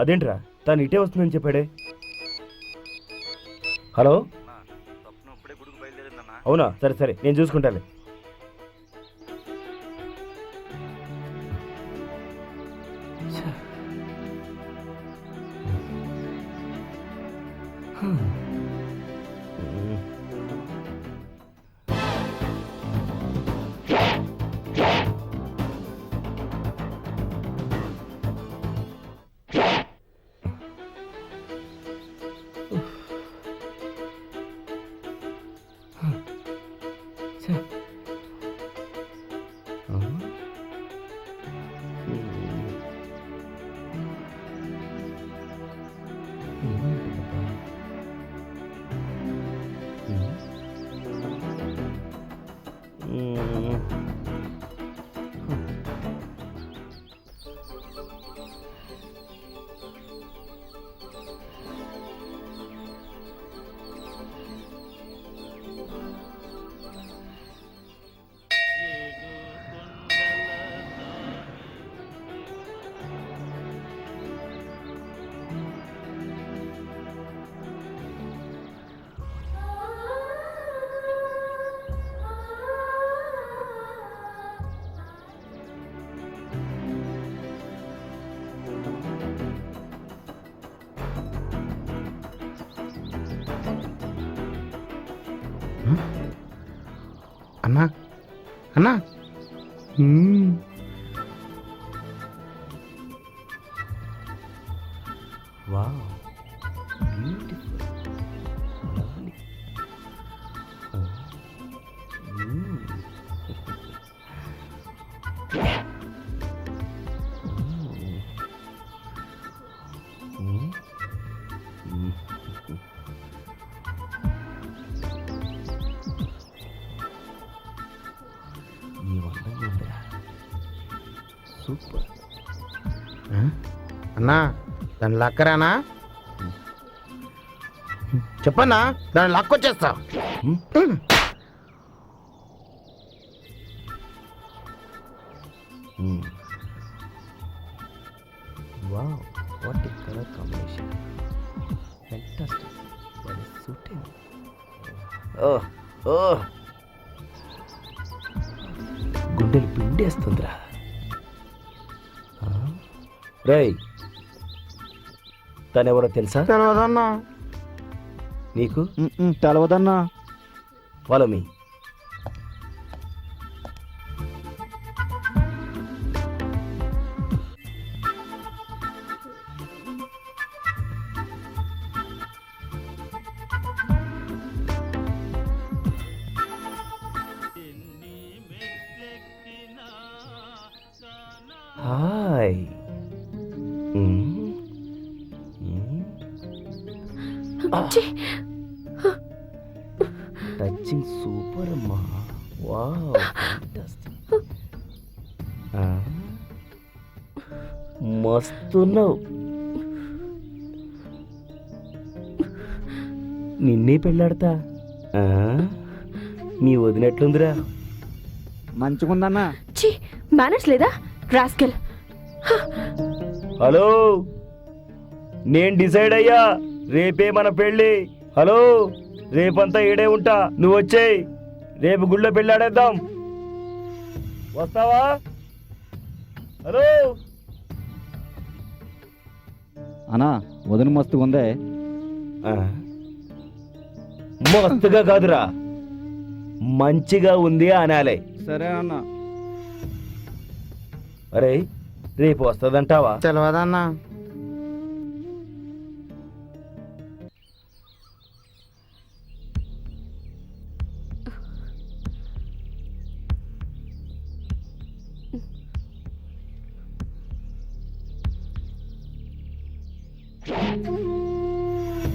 అదేంట్రా, తను ఇటే వస్తుందని చెప్పాడే. హలో, స్వప్నం ఇప్పుడే గుడికి బయలుదేరిందన్నా. అవునా? సరే సరే, నేను చూసుకుంటాను. అన్నా అన్నా, వావ్, బ్యూటిఫుల్. సూపర్. అన్నా, దాని లక్కరానా? చెప్పన్నా, దాని లక్కొచ్చేస్తా. Wow, what a colour combination. Fantastic. That is suiting. Oh oh, గుండెలు పిండేస్తుందిరా. రేయ్, తనెవరో తెలుసా? తెలవదన్నా. నీకు? తెలవదన్నా. Follow me. Hi. Touching super అమ్మా. Wow, fantastic. మస్తున్నావు. నిన్నే పెళ్ళాడతా. మీ వదినట్లుందిరా? మంచిగుందన్నా. ఛీ, మేనర్స్ లేదా రాస్కెల్. హలో, నేను డిసైడ్ అయ్యా. రేపే మన పెళ్ళి. హలో, రేపంతా ఏడే ఉంటా. నువ్వు వచ్చేయ్. రేపు గుళ్ళో పెళ్ళాడేద్దాం. వస్తావా? హలో అన్నా, వదిన మస్తు ఉందే. మస్తుగా కాదురా, మంచిగా ఉంది అనాలే. సరే అన్న. అరే, రేపు వస్తుందంటావా? తెలవదన్నా.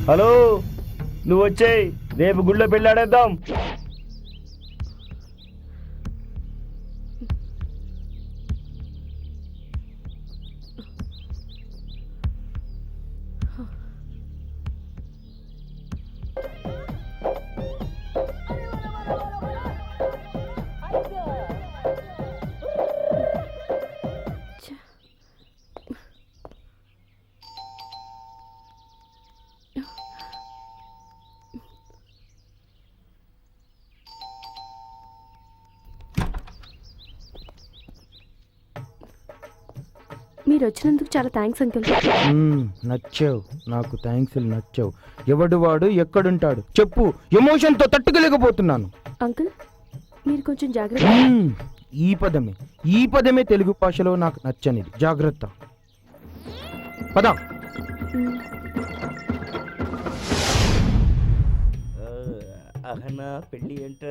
హలో, నువ్వు వచ్చేయ్. రేపు గుళ్ళో పెళ్ళాడేద్దాం. మీరు వచ్చినందుకు చాలా థ్యాంక్స్ అంకుల్. నచ్చావు నాకు. థ్యాంక్స్ నచ్చావు. ఎవడు వాడు ఎక్కడుంటాడు చెప్పు. ఎమోషన్తో తట్టుకోలేకపోతున్నాను. అంకుల్, మీరు కొంచెం జాగ్రత్త. ఈ పదమే తెలుగు భాషలో నాకు నచ్చనిది. జాగ్రత్త. పద. అహనా పెళ్ళి అంట,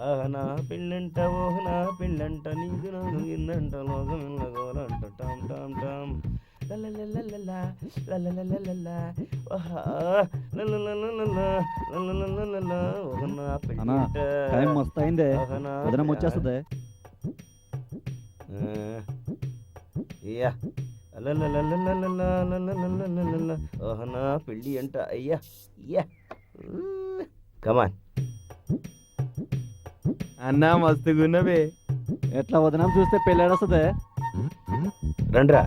అహనా పెళ్ళంట, ఓహనా పెళ్ళంట, నీకు నాకు ఇందంట, లోకమిల్లగోలంట, టామ్ టామ్ టామ్. టైం మస్తు అయిందే. వదిన వచ్చేస్తుంది. ఓహనా పెళ్ళి అంట. అయ్యా అయ్యా, కమాన్. అన్నా మస్తుగున్నవే. ఎట్లా వదనం చూస్తే పెళ్ళాడొస్తుంది. రండ్రా.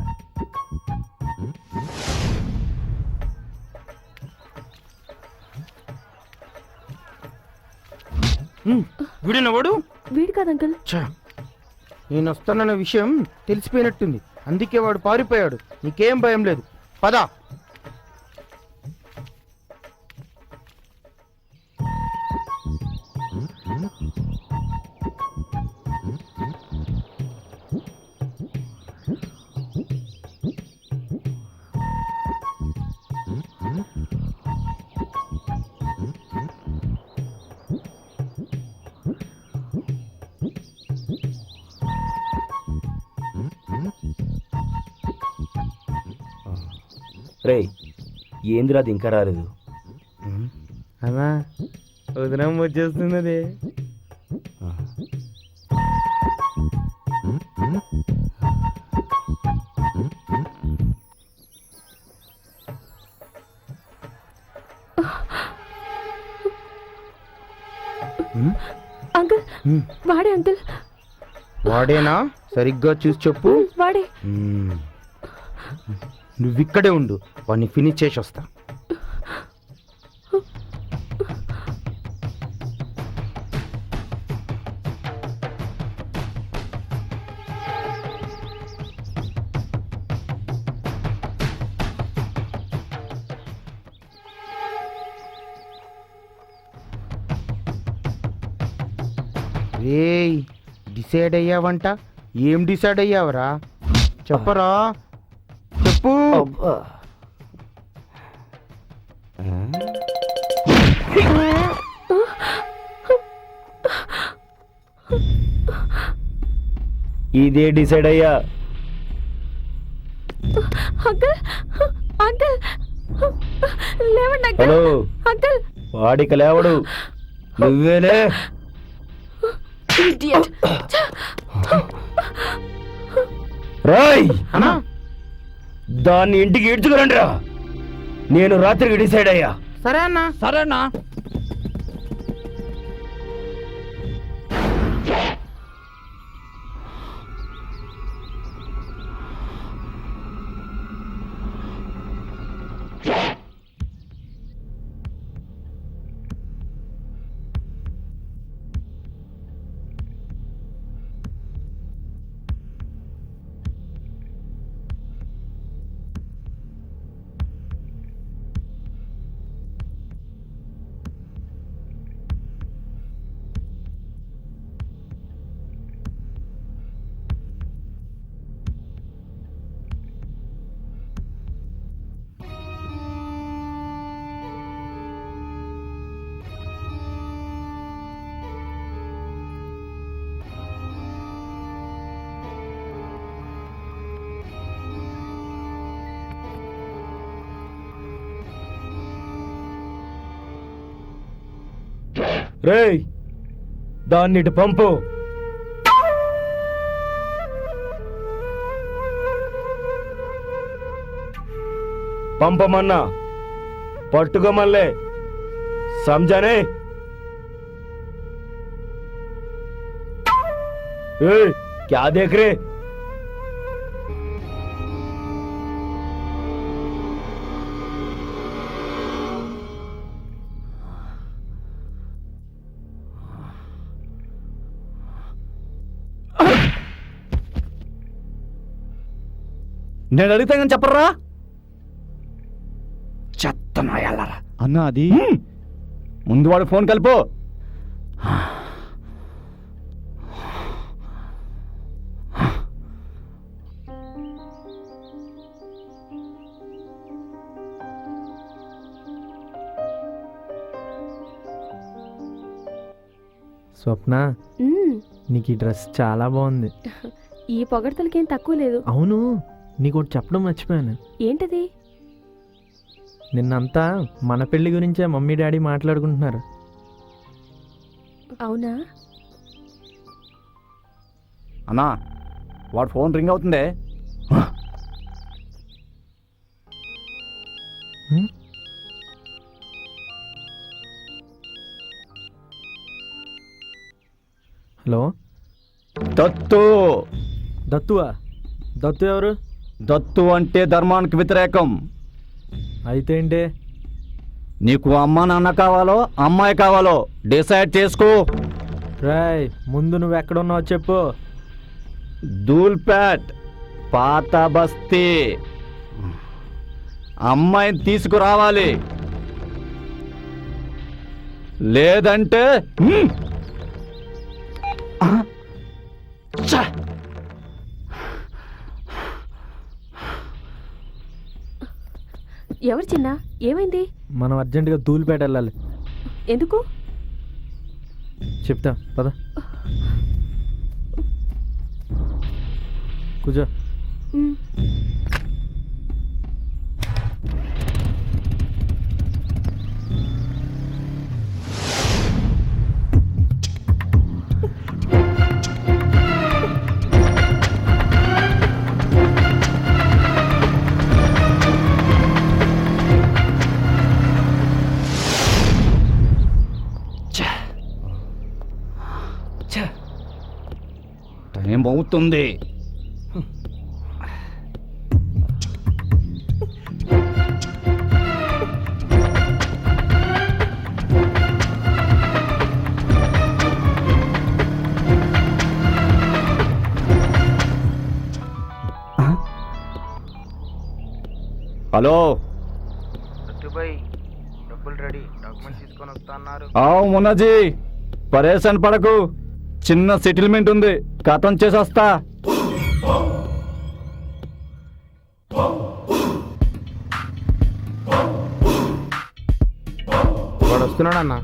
వీడినవాడు వీడు కాదు అంకుల్. నేను వస్తానన్న విషయం తెలిసిపోయినట్టుంది. అందుకే వాడు పారిపోయాడు. నీకేం భయం లేదు. పద. రే, ఏందిరా అది ఇంకా రాలేదు? అన్నా, వదినం వచ్చేస్తున్నది. అంకుల్, వాడే అంకుల్. వాడేనా? సరిగ్గా చూసి చెప్పు. వాడే. నువ్విక్కడే ఉండు. వాడిని ఫినిష్ చేసి వస్తా. రేయ్ డిసైడ్ అయ్యావంట? ఏం డిసైడ్ అయ్యావరా? చెప్పరా, చెప్పు. ఇదే డిసైడ్ అయ్యా. అంకుల్ అంకుల్ లేవండి అంకుల్. హలో, అంకుల్ వాడికి లేవడు, నువ్వేలే. ఇడియట్. రాయ్, అన్నా దాన్ని ఇంటికి ఈడ్చుకురండి రా. నేను రాత్రికి డిసైడ్ అయ్యా. సరే అన్నా. సరేనా? రేయ్, దాన్ని ఇటు పంపు. పంపమన్నా పట్టుకోమల్లే. సమझाने? क्या देख रहे? నేను అడుగుతానని చెప్పరా? చెత్తనాయాలరా అన్న. అది ముందు వాడు ఫోన్ కలుపు. స్వప్న, నీకు ఈ డ్రెస్ చాలా బాగుంది. ఈ పొగడ్తలకేం తక్కువ లేదు. అవును, నీకు ఒకటి చెప్పడం మర్చిపోయాను. ఏంటది? నిన్నంతా మన పెళ్లి గురించే మమ్మీ డాడీ మాట్లాడుకుంటున్నారు. అవునా? అన్నా, వాడు ఫోన్ రింగ్ అవుతుందే. హలో, దత్తు. దత్తువా? దత్తు ఎవరు? దత్తు అంటే ధర్మానికి వ్యతిరేకం. అయితే ఏంటి? నీకు అమ్మ నాన్న కావాలో అమ్మాయి కావాలో డిసైడ్ చేసుకో. రాయ్, ముందు నువ్వు ఎక్కడున్నావు చెప్పు. ధూల్పేట్, పాత బస్తీ. అమ్మాయిని తీసుకురావాలి, లేదంటే ఎవరు చిన్న? ఏమైంది? మనం అర్జెంటుగా ధూళిపేట వెళ్ళాలి. ఎందుకు? చెప్తా పద. కూర్చో. టైం అవుతుంది. హలో, డబ్బులు రెడీ, డాక్యుమెంట్స్ తీసుకొని వస్తా అన్నారు. మున్నాజీ, పరేషాన్ పడకు, చిన్న సెటిల్మెంట్ ఉంది, కథం చేసేస్తా. వాడు వస్తున్నాడన్నా.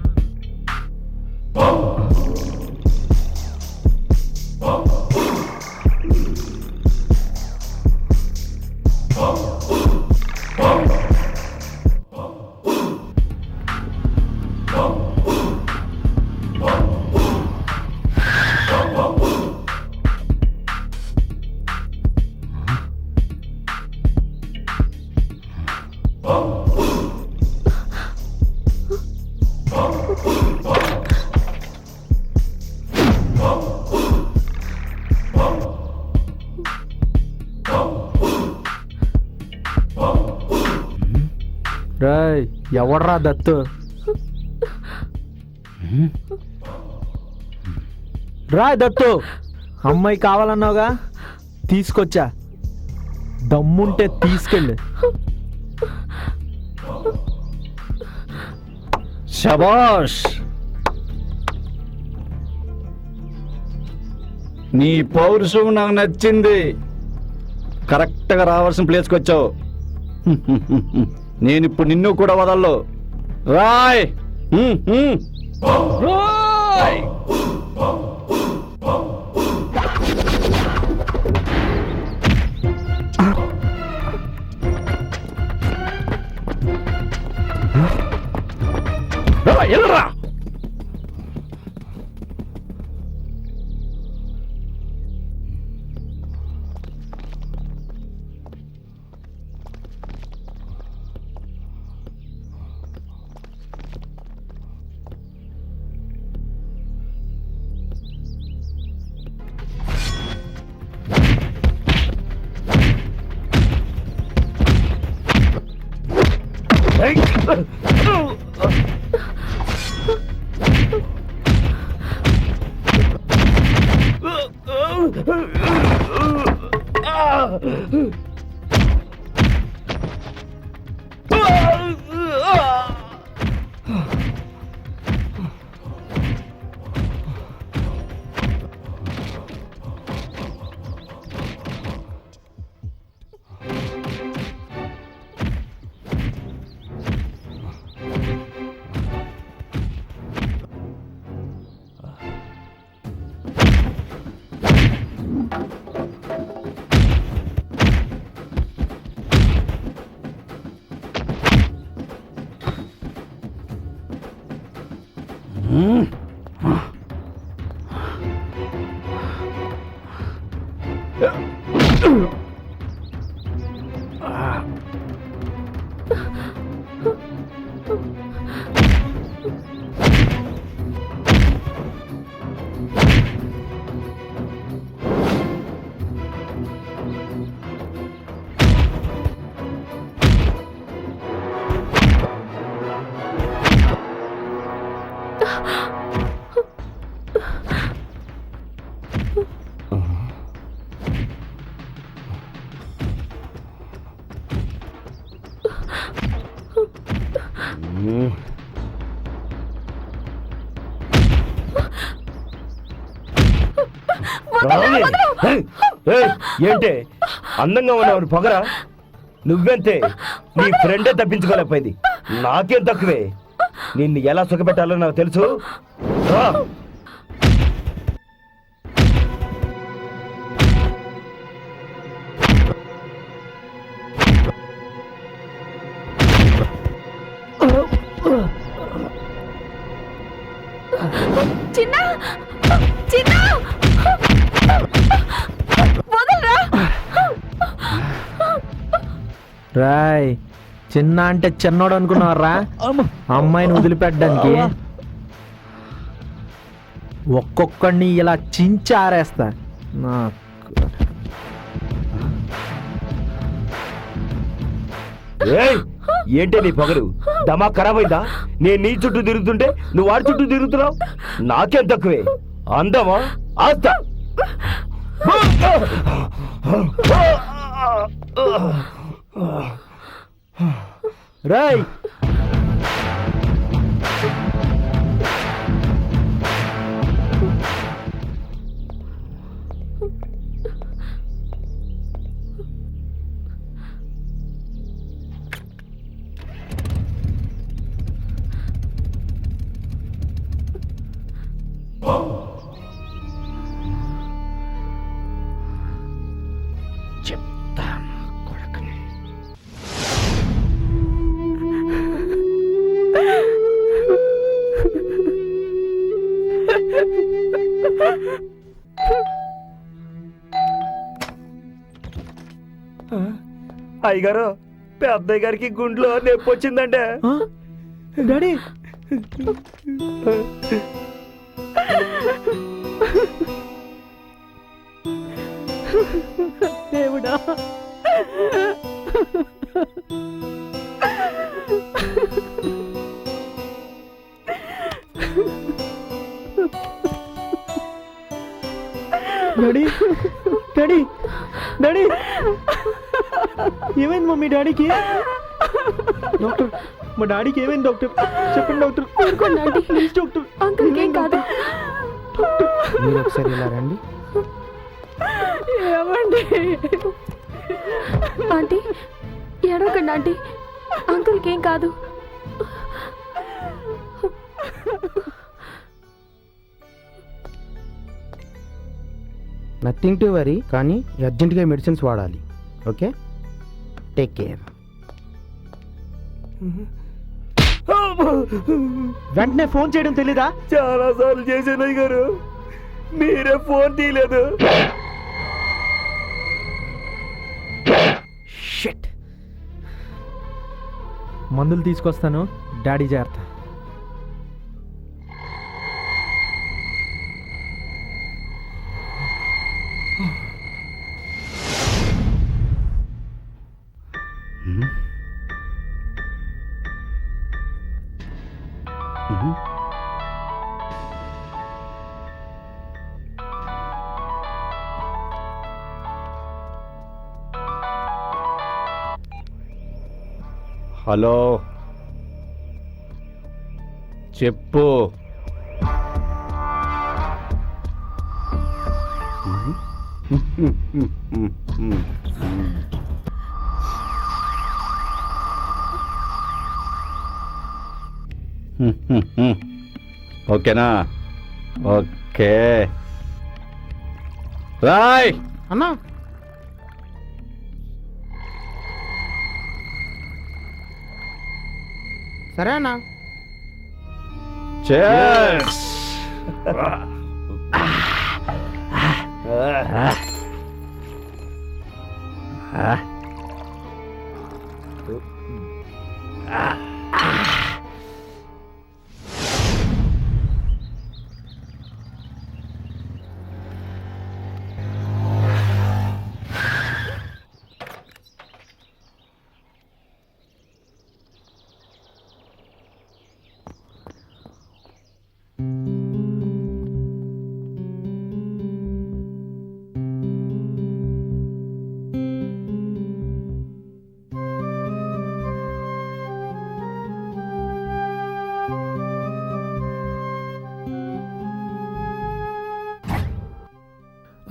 రాయ్ ఎవడ్రా దత్తు? రా దత్తు, అమ్మాయి కావాలన్నావుగా, తీసుకొచ్చా. దమ్ముంటే తీసుకెళ్ళు. శబాష్, నీ పౌరుషం నాకు నచ్చింది. కరెక్ట్గా రావాల్సిన ప్లేస్కి వచ్చావు. నేను ఇప్పుడు నిన్ను కూడా వదల్లో. రాయ్ రాయ్. ఎల్రా. ఏంటే అందంగా ఉన్నావు పొగరా? నువ్వెంతే, నీ ఫ్రెండే తప్పించుకోలేకపోయింది. నాకేం తక్కువే. నిన్ను ఎలా సుఖపెట్టాలో నాకు తెలుసు. చిన్న చిన్న వదలరా. రాయ్, చిన్న అంటే చిన్నోడు అనుకున్నారా అమ్మాయిని వదిలిపెట్టడానికి? ఒక్కొక్కడిని ఇలా చించి ఆరేస్తా. ఏంటే నీ పొగరు? దమా ఖరాబ్ అయిందా? నేను నీ చుట్టూ తిరుగుతుంటే నువ్వు వాడి చుట్టూ తిరుగుతున్నావు. నాకేం తక్కువే. అందమా ఆస్తా. రాయ్, చెప్తాను కొడుకుని. అయ్యగారు పెద్దయ్య గారికి గుండెలో నొప్పి వచ్చిందంటే. డాడీ దేవుడా, డాడీ డాడీ డాడీ ఏమైంది మమ్మీ డాడీకి? డాక్టర్ మా డాడీకి ఏమైంది డాక్టర్? చెప్పండి డాక్టర్. Please doctor. అంకుల్కి ఏం కాదు. మీరు ఒకసారి ఇలా రండి. ఏమండి ఆంటీ, ఏడవకండి ఆంటీ, అంకుల్కి ఏం కాదు. నథింగ్ టు వరీ, కానీ అర్జెంటుగా మెడిసిన్స్ వాడాలి. Okay, take care. వెంటనే ఫోన్ చేయడం తెలీదా? చాలా సార్లు చేశాను అయ్యగారు, మీరే ఫోన్ తీయలేదు. షిట్. మందులు తీసుకొస్తాను, డాడీ జాగ్రత్త. హలో, చెప్పు. ఓకేనా? ఓకే రాయ్ అన్నా. సరే అన్నా. Cheers!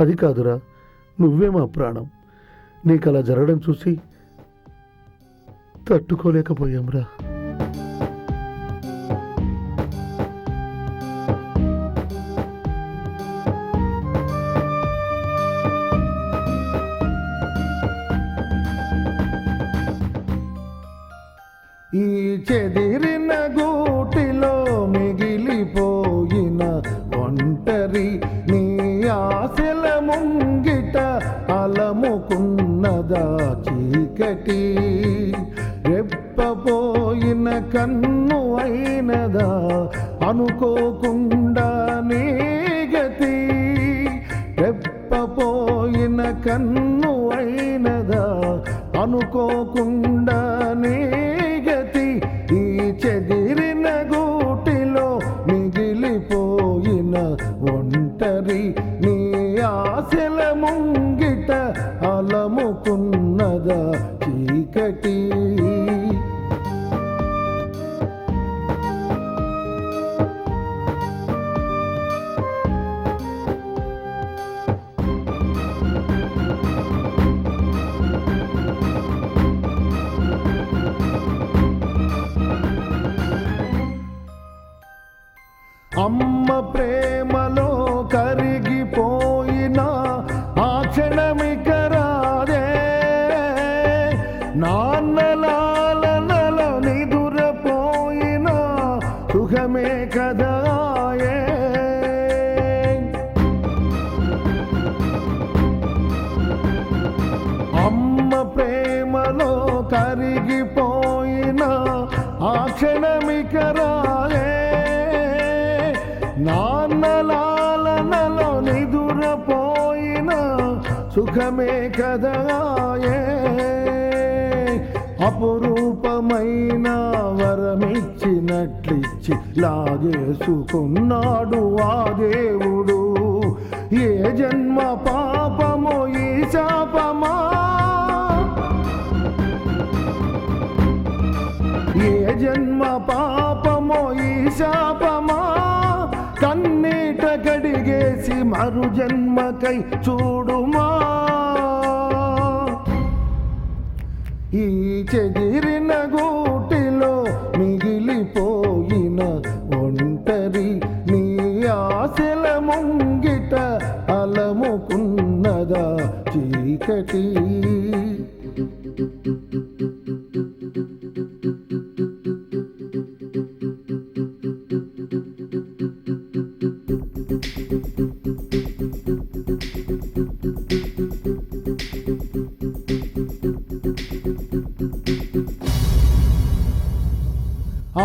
అది కాదురా, నువ్వే మా ప్రాణం. నీకు అలా జరగడం చూసి తట్టుకోలేకపోయాంరా. ఈ చెదిరిన గూటిలో మిగిలిపోయిన ఒంటరి నీ ఆశల ముంగిట అలముకున్నదా చీకటి, రెప్పపోయిన కన్ను అయినదా అనుకోకుండా నీ గతి, రెప్పపోయిన కన్ను అయినదా అనుకోకుండా నీ గతి, ఈ చెదిరిన గూటిలో మిగిలిపోయిన ఒంటరి నీ ఆశల ముంగిట అలముకున్నదా చీకటి. అమ్మ ప్రేమలో కరిగిపోయిన ఆ క్షణమిక రాదే, నాన్నలాలనలో నిదురపోయిన సుఖమే కదాయే. అమ్మ ప్రేమలో కరిగిపోయిన ఆ క్షణమిక రాదే, నాన్నలాలనలో నిదురపోయిన సుఖమే కదాయే. అపురూపమైన వరమిచ్చినట్లిచ్చి లాగేసుకున్నాడు ఆ దేవుడు. ఏ జన్మ పాపమో ఈ శాపమా, ఏ జన్మ పాపమో ఈ శాపమా, కన్నీట కడిగేసి మరు జన్మకై చూడుమా. ఈ చెదిరిన గూటిలో మిగిలిపోయిన ఒంటరి నీ ఆశల ముంగిట అలముకున్నదా చీకటి.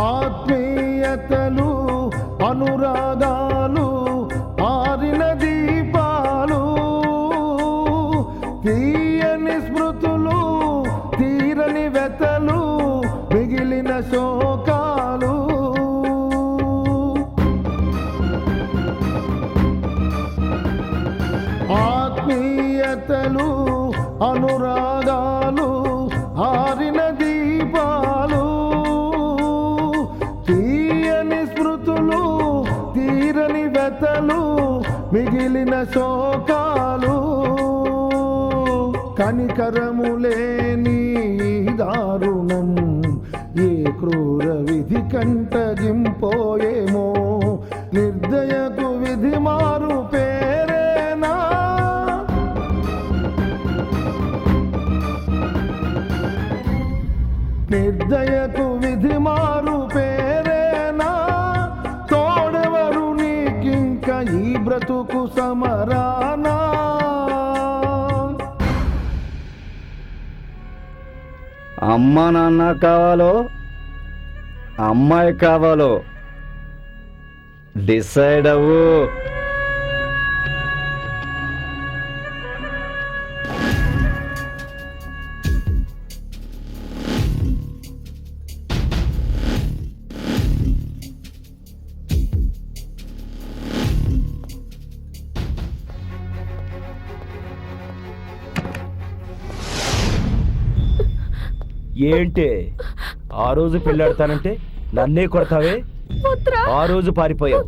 ఆత్మీయతలు అనురాగాలు ఆరిన దీపాలు, తీయని స్మృతులు తీరని వెతలు మిగిలిన శోకాలు. ఆత్మీయతలు అనురాగాలు ఆరిన దీపాలు, తీయని స్మృతులు తీరని వెతలు మిగిలిన శోకాలు. కనికరము లేని దారుణం ఏ క్రూర విధి కంటగింపోయేమో, నిర్దయకు విధి మారు పేరేనా. నిర్దయకు విధి మారు పేరేనా, తోడెవరు నీకింక ఈ బ్రతుకు సమరానా. అమ్మ నాన్న కావాలో అమ్మాయి కావాలో డిసైడ్ అవ్వు. ఏంటి ఆ రోజు పెళ్ళాడతానంటే నన్నే కొడతావే, ఆ రోజు పారిపోయావు,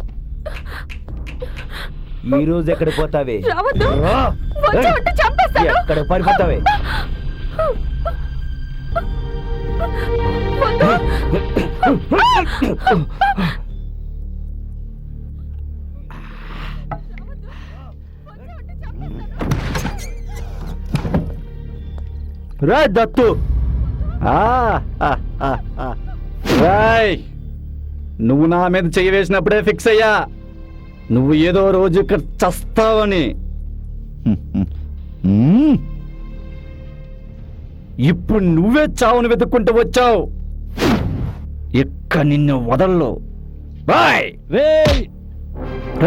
ఈ రోజు ఎక్కడ పోతావే, ఎక్కడ పారిపోతావే. రా దత్తు, రాయ్ నువ్వు నా మీద చెయ్యి వేసినప్పుడే ఫిక్స్ అయ్యా నువ్వు ఏదో రోజు ఇక్కడ చస్తావని. ఇప్పుడు నువ్వే చావును వెతుక్కుంటూ వచ్చావు, ఇక్క నిన్ను వదల్లో.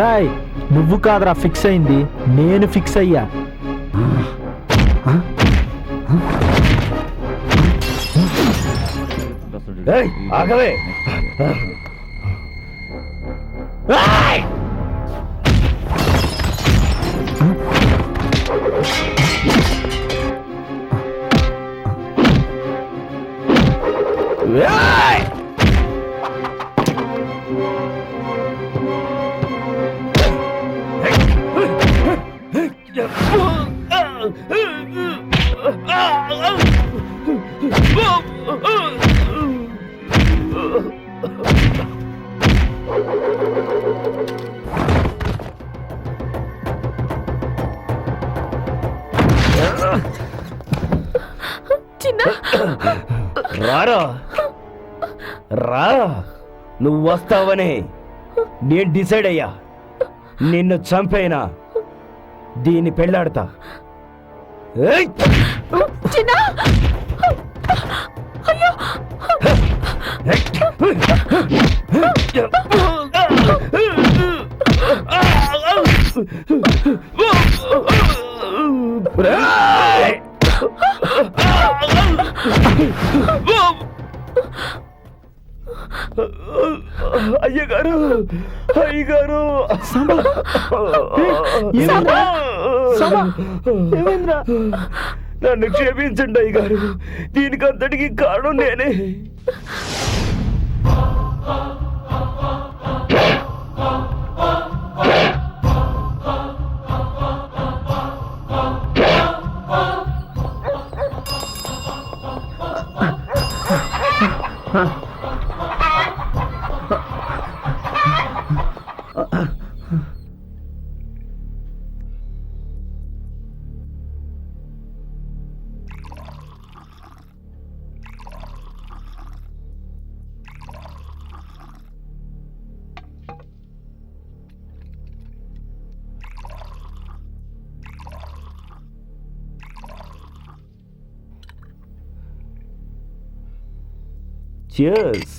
రాయ్ నువ్వు కాదురా ఫిక్స్ అయింది, నేను ఫిక్స్ అయ్యా. ఆగవే. చిన్న రారా రా, నువ్వు వస్తావని నేను డిసైడ్ అయ్యా. నిన్ను చంపైనా దీన్ని పెళ్ళాడతా. ఏయ్! చిన్న అయ్యో అయ్యగారు, అయ్యగారు, నన్ను క్షమించండి అయ్యగారు. దీనికి అంతటికి కారణం నేనే. Cheers.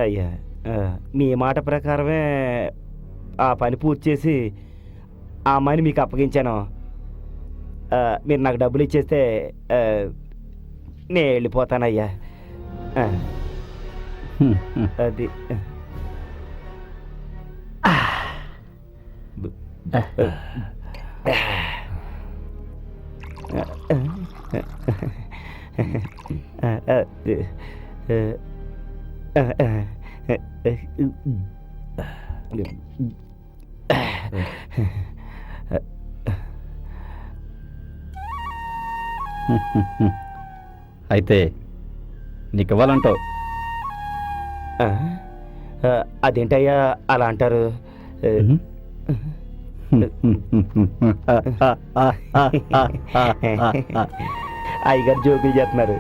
అయ్యా, మీ మాట ప్రకారమే ఆ పని పూర్తి చేసి ఆ అమ్మాయిని మీకు అప్పగించాను. మీరు నాకు డబ్బులు ఇచ్చేస్తే నేను వెళ్ళిపోతానయ్యా. అది అయితే నీకు ఇవ్వాలంటావు? అదేంటయ్యా అలా అంటారు? అయ్యగారు జోకులు చేస్తున్నారు.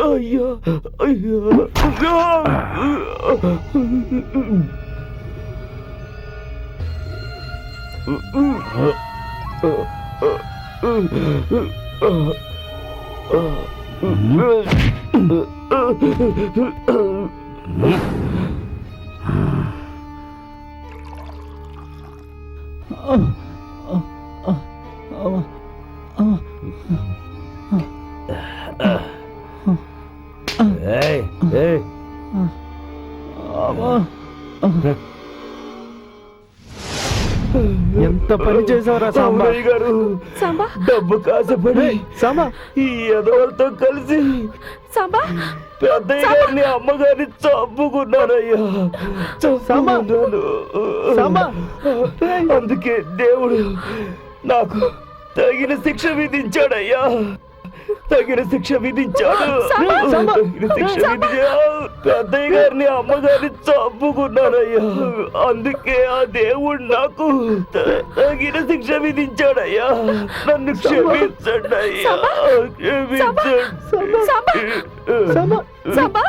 అయ్యో అయ్యో ఎంత పని చేసావురా సాంబా గారు? సాంబా డబ్బు కాసపడి సాంబా ఈ ఎదవలతో కలిసి సాంబా పెద్దయ్య గారిని అమ్మగారిని చంపుకున్నానయ్యా, చంపుకున్నాను. అందుకే దేవుడు నాకు తగిన శిక్ష విధించాడయ్యా. తగిన శిక్ష విధించాడు. సంబా, సంబా. తగిన శిక్ష విధించాడు. పెద్దయ్య గారిని అమ్మగారిని చంపుకున్నానయ్యా. అందుకే ఆ దేవుడు నాకు తగిన శిక్ష విధించాడయ్యా. నన్ను క్షమించండి అయ్యా, క్షమించండి. సంబా